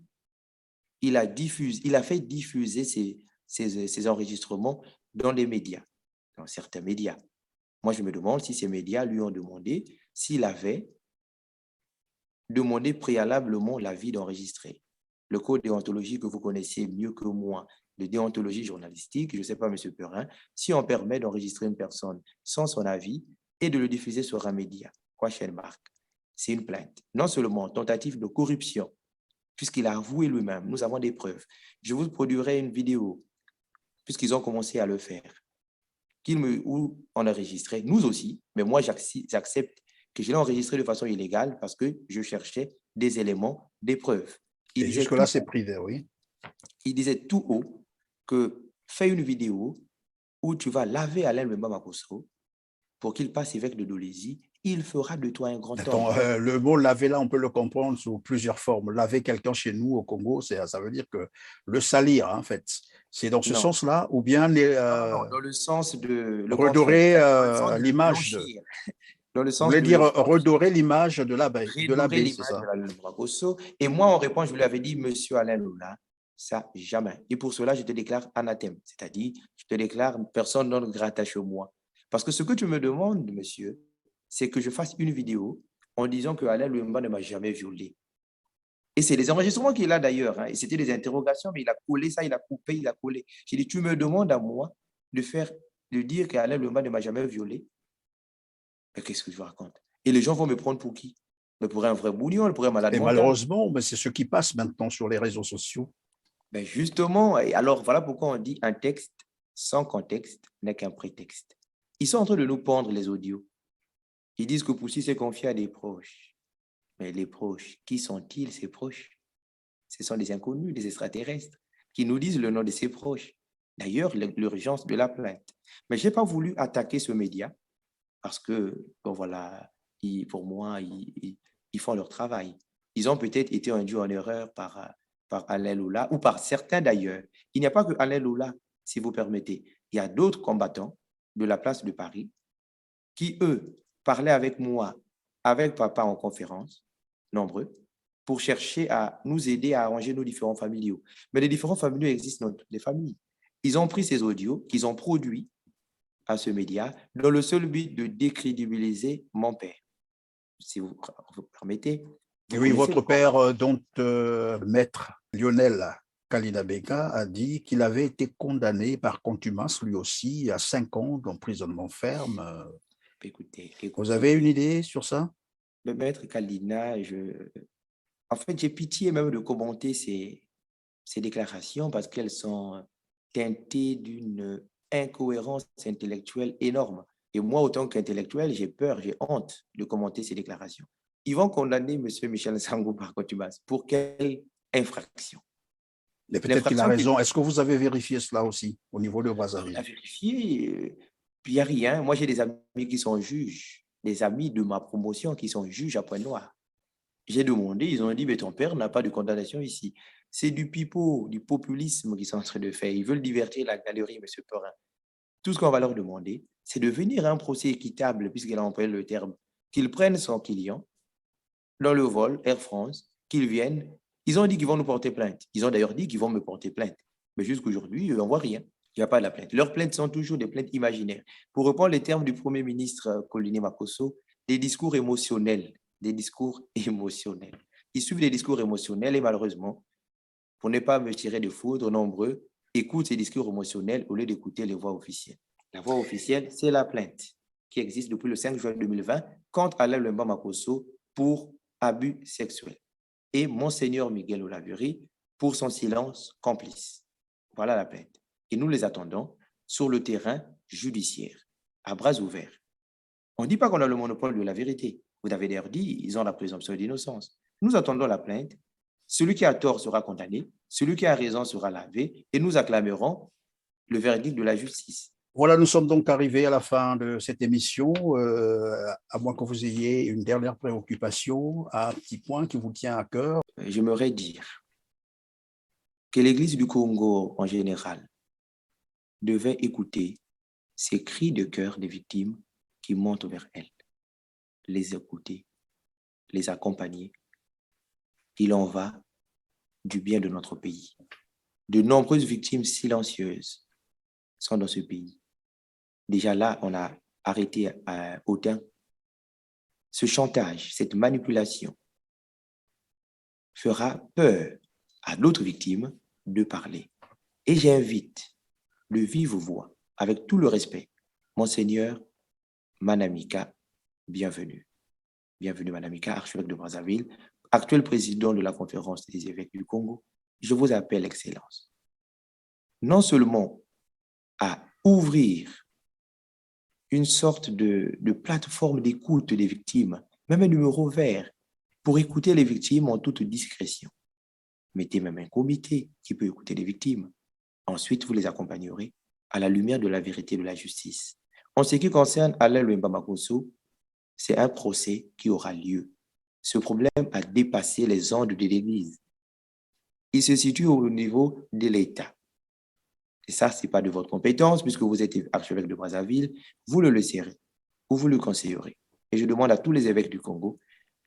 il a fait diffuser ces enregistrements dans les médias, dans certains médias. Moi, je me demande si ces médias lui ont demandé s'il avait demandé préalablement l'avis d'enregistrer. Le code déontologique que vous connaissez mieux que moi, de déontologie journalistique, je ne sais pas, M. Perrin, si on permet d'enregistrer une personne sans son avis et de le diffuser sur un média, quoi, chère Marc, c'est une plainte. Non seulement tentative de corruption, puisqu'il a avoué lui-même, nous avons des preuves. Je vous produirai une vidéo, puisqu'ils ont commencé à le faire, où on a enregistré, nous aussi, mais moi j'accepte que je l'ai enregistré de façon illégale parce que je cherchais des éléments, des preuves. Et jusque-là, c'est privé, oui. Il disait tout haut que fais une vidéo où tu vas laver Alain Lwemba Makosso pour qu'il passe évêque de Dolézy, il fera de toi un grand homme. Le mot laver, là, on peut le comprendre sous plusieurs formes. Laver quelqu'un chez nous au Congo, ça veut dire que le salir, en fait. C'est dans ce sens-là, ou bien non, dans le sens de redorer l'image de. Dans le Vous sens voulez dire de redorer l'image de l'abbé, c'est ça. Et moi, en réponse, je lui avais dit, monsieur Alain Lola, ça, jamais. Et pour cela, je te déclare anathème, c'est-à-dire, je te déclare personne non grata chez moi. Parce que ce que tu me demandes, monsieur, c'est que je fasse une vidéo en disant que Alain Lwemba ne m'a jamais violé. Et c'est les enregistrements qu'il a d'ailleurs. Et c'était des interrogations, mais il a collé ça, il a coupé, il a collé. J'ai dit, tu me demandes à moi de dire qu'Alain Lwemba ne m'a jamais violé. Mais qu'est-ce que je vous raconte? Et les gens vont me prendre pour qui? Mais pour un vrai bouillon, pour un malade mental. Et malheureusement, mais c'est ce qui passe maintenant sur les réseaux sociaux. Ben justement, et alors voilà pourquoi on dit un texte sans contexte n'est qu'un prétexte. Ils sont en train de nous pondre les audios. Ils disent que Poussi s'est confié à des proches. Mais les proches, qui sont-ils ces proches? Ce sont des inconnus, des extraterrestres, qui nous disent le nom de ses proches. D'ailleurs, l'urgence de la plainte. Mais je n'ai pas voulu attaquer ce média parce que, bon, voilà, pour moi, ils font leur travail. Ils ont peut-être été induits en erreur par Alain Lula ou par certains d'ailleurs. Il n'y a pas que Alain Lula, si vous permettez. Il y a d'autres combattants de la place de Paris qui, eux, parlaient avec moi, avec papa en conférence, nombreux, pour chercher à nous aider à arranger nos différents familiaux. Mais les différents familiaux existent dans toutes les familles. Ils ont pris ces audios qu'ils ont produits à ce média dans le seul but de décrédibiliser mon père. Si vous permettez. Et oui, votre père, dont maître Lionel Kalina Bega a dit qu'il avait été condamné par contumace, lui aussi, à 5 ans d'emprisonnement ferme. Écoutez, vous avez une idée sur ça? Le maître Kalina, en fait, j'ai pitié même de commenter ces déclarations parce qu'elles sont teintées d'une incohérence intellectuelle énorme. Et moi, autant qu'intellectuel, j'ai peur, j'ai honte de commenter ces déclarations. Ils vont condamner M. Michel Sangou par contumace. Pour quelle infraction? Mais peut-être qu'il a raison. Est-ce que vous avez vérifié cela aussi au niveau de Brazzaville? On a vérifié, puis il n'y a rien. Moi, j'ai des amis qui sont juges, des amis de ma promotion qui sont juges à Pointe-Noire. J'ai demandé, ils ont dit, mais ton père n'a pas de condamnation ici. C'est du pipeau, du populisme qu'ils sont en train de faire. Ils veulent divertir la galerie, M. Perrin. Tout ce qu'on va leur demander, c'est de venir à un procès équitable, puisqu'il a employé le terme, qu'ils prennent son client dans le vol Air France, qu'ils viennent. Ils ont dit qu'ils vont nous porter plainte. Ils ont d'ailleurs dit qu'ils vont me porter plainte. Mais jusqu'aujourd'hui, on ne voit rien. Il n'y a pas de la plainte. Leurs plaintes sont toujours des plaintes imaginaires. Pour reprendre les termes du Premier ministre Colini Makosso, des discours émotionnels. Des discours émotionnels. Ils suivent des discours émotionnels et malheureusement, pour ne pas me tirer de foudre, nombreux écoutent ces discours émotionnels au lieu d'écouter les voix officielles. La voix officielle, c'est la plainte qui existe depuis le 5 juin 2020 contre Alain Lemba Makosso pour abus sexuels et Monseigneur Miguel Olavurie pour son silence complice. Voilà la plainte. Et nous les attendons sur le terrain judiciaire, à bras ouverts. On ne dit pas qu'on a le monopole de la vérité. Vous avez d'ailleurs dit, ils ont la présomption d'innocence. Nous attendons la plainte. Celui qui a tort sera condamné, celui qui a raison sera lavé, et nous acclamerons le verdict de la justice. Voilà, nous sommes donc arrivés à la fin de cette émission, à moins que vous ayez une dernière préoccupation, un petit point qui vous tient à cœur. J'aimerais dire que l'Église du Congo en général devait écouter ces cris de cœur des victimes qui montent vers elle, les écouter, les accompagner. Il en va du bien de notre pays. De nombreuses victimes silencieuses sont dans ce pays. Déjà là, on a arrêté à Autun. Ce chantage, cette manipulation fera peur à d'autres victimes de parler. Et j'invite de vive voix, avec tout le respect, Monseigneur Manamika, bienvenue. Bienvenue Manamika, archevêque de Brazzaville, actuel président de la conférence des évêques du Congo. Je vous appelle Excellence. Non seulement à ouvrir une sorte de plateforme d'écoute des victimes, même un numéro vert, pour écouter les victimes en toute discrétion. Mettez même un comité qui peut écouter les victimes. Ensuite, vous les accompagnerez à la lumière de la vérité et de la justice. En ce qui concerne Alain Lemba Makosso, c'est un procès qui aura lieu. Ce problème a dépassé les ondes de l'Église. Il se situe au niveau de l'État. Et ça, ce n'est pas de votre compétence, puisque vous êtes archevêque de Brazzaville, vous le laisserez ou vous le conseillerez. Et je demande à tous les évêques du Congo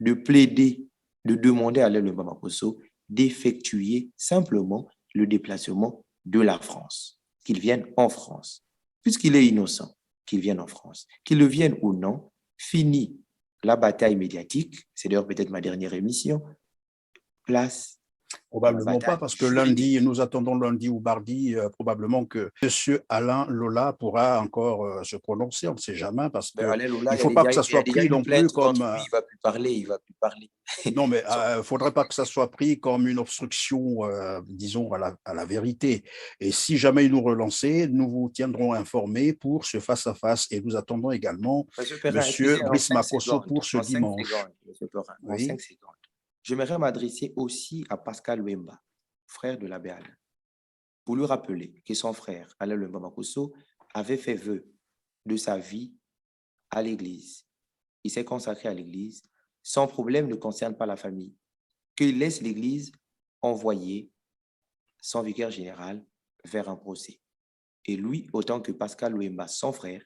de plaider, de demander à Alain Lemba Makosso d'effectuer simplement le déplacement de la France, qu'il vienne en France. Puisqu'il est innocent, qu'il vienne en France. Qu'il le vienne ou non, fini la bataille médiatique, c'est d'ailleurs peut-être ma dernière émission, place. Probablement pas, parce que lundi, nous attendons lundi ou mardi, probablement que M. Alain Lola pourra encore se prononcer, on ne sait jamais, parce qu'il ne faut pas que ça soit pris non plus comme... Il ne va plus parler, il ne va plus parler. Non, mais il ne faudrait pas que ça soit pris comme une obstruction, disons, à la vérité. Et si jamais il nous relançait, nous vous tiendrons informés pour ce face-à-face. Et nous attendons également M. Brice Makosso pour ce dimanche. En 5 secondes. J'aimerais m'adresser aussi à Pascal Wemba, frère de l'abbé Alain, pour lui rappeler que son frère, Alain Wemba Makosso, avait fait vœu de sa vie à l'Église. Il s'est consacré à l'Église. Son problème ne concerne pas la famille. Qu'il laisse l'Église envoyer son vicaire général vers un procès. Et lui, autant que Pascal Wemba, son frère,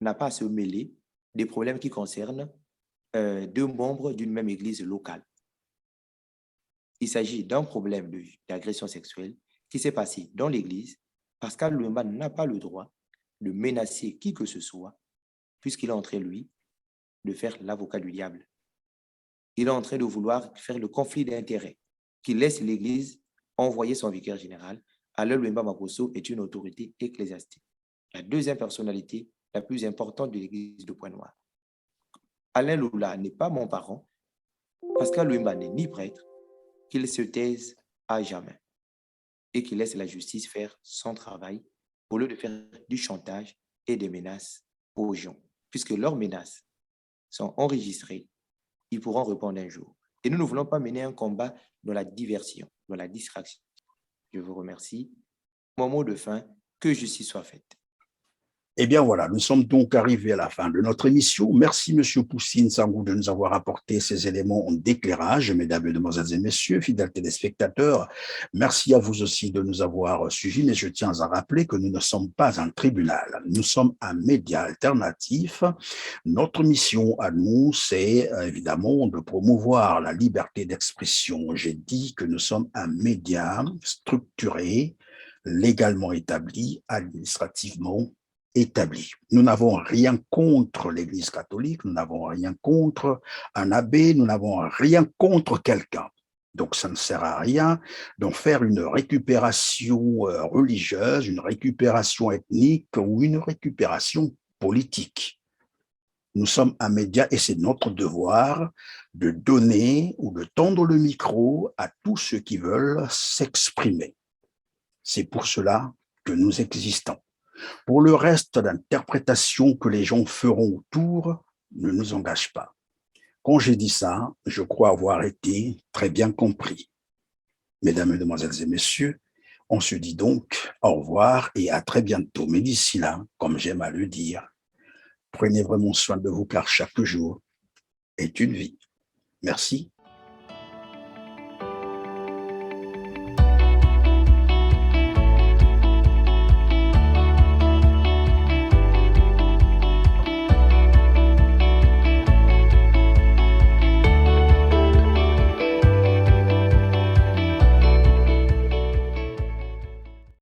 n'a pas à se mêler des problèmes qui concernent deux membres d'une même église locale. Il s'agit d'un problème d'agression sexuelle qui s'est passé dans l'église. Pascal Wemba n'a pas le droit de menacer qui que ce soit, puisqu'il est en train, lui, de faire l'avocat du diable. Il est en train de vouloir faire le conflit d'intérêts, qui laisse l'Église envoyer son vicaire général. Alain Wemba Makosso est une autorité ecclésiastique, la deuxième personnalité la plus importante de l'Église de Pointe-Noire. Alain Lula n'est pas mon parent. Pascal Wemba n'est ni prêtre. Qu'il se taise à jamais et qu'il laisse la justice faire son travail au lieu de faire du chantage et des menaces aux gens. Puisque leurs menaces sont enregistrées, ils pourront répondre un jour. Et nous ne voulons pas mener un combat dans la diversion, dans la distraction. Je vous remercie. Mon mot de fin, que justice soit faite. Eh bien voilà, nous sommes donc arrivés à la fin de notre émission. Merci M. Poussine Sangou de nous avoir apporté ces éléments d'éclairage. Mesdames, Mesdemoiselles et Messieurs, fidèles téléspectateurs, merci à vous aussi de nous avoir suivis, mais je tiens à rappeler que nous ne sommes pas un tribunal, nous sommes un média alternatif. Notre mission à nous, c'est évidemment de promouvoir la liberté d'expression. J'ai dit que nous sommes un média structuré, légalement établi, administrativement établi. Nous n'avons rien contre l'Église catholique, nous n'avons rien contre un abbé, nous n'avons rien contre quelqu'un. Donc, ça ne sert à rien d'en faire une récupération religieuse, une récupération ethnique ou une récupération politique. Nous sommes un média et c'est notre devoir de donner ou de tendre le micro à tous ceux qui veulent s'exprimer. C'est pour cela que nous existons. Pour le reste, l'interprétation que les gens feront autour ne nous engage pas. Quand j'ai dit ça, je crois avoir été très bien compris. Mesdames, Mesdemoiselles et Messieurs, on se dit donc au revoir et à très bientôt. Mais d'ici là, comme j'aime à le dire, prenez vraiment soin de vous car chaque jour est une vie. Merci.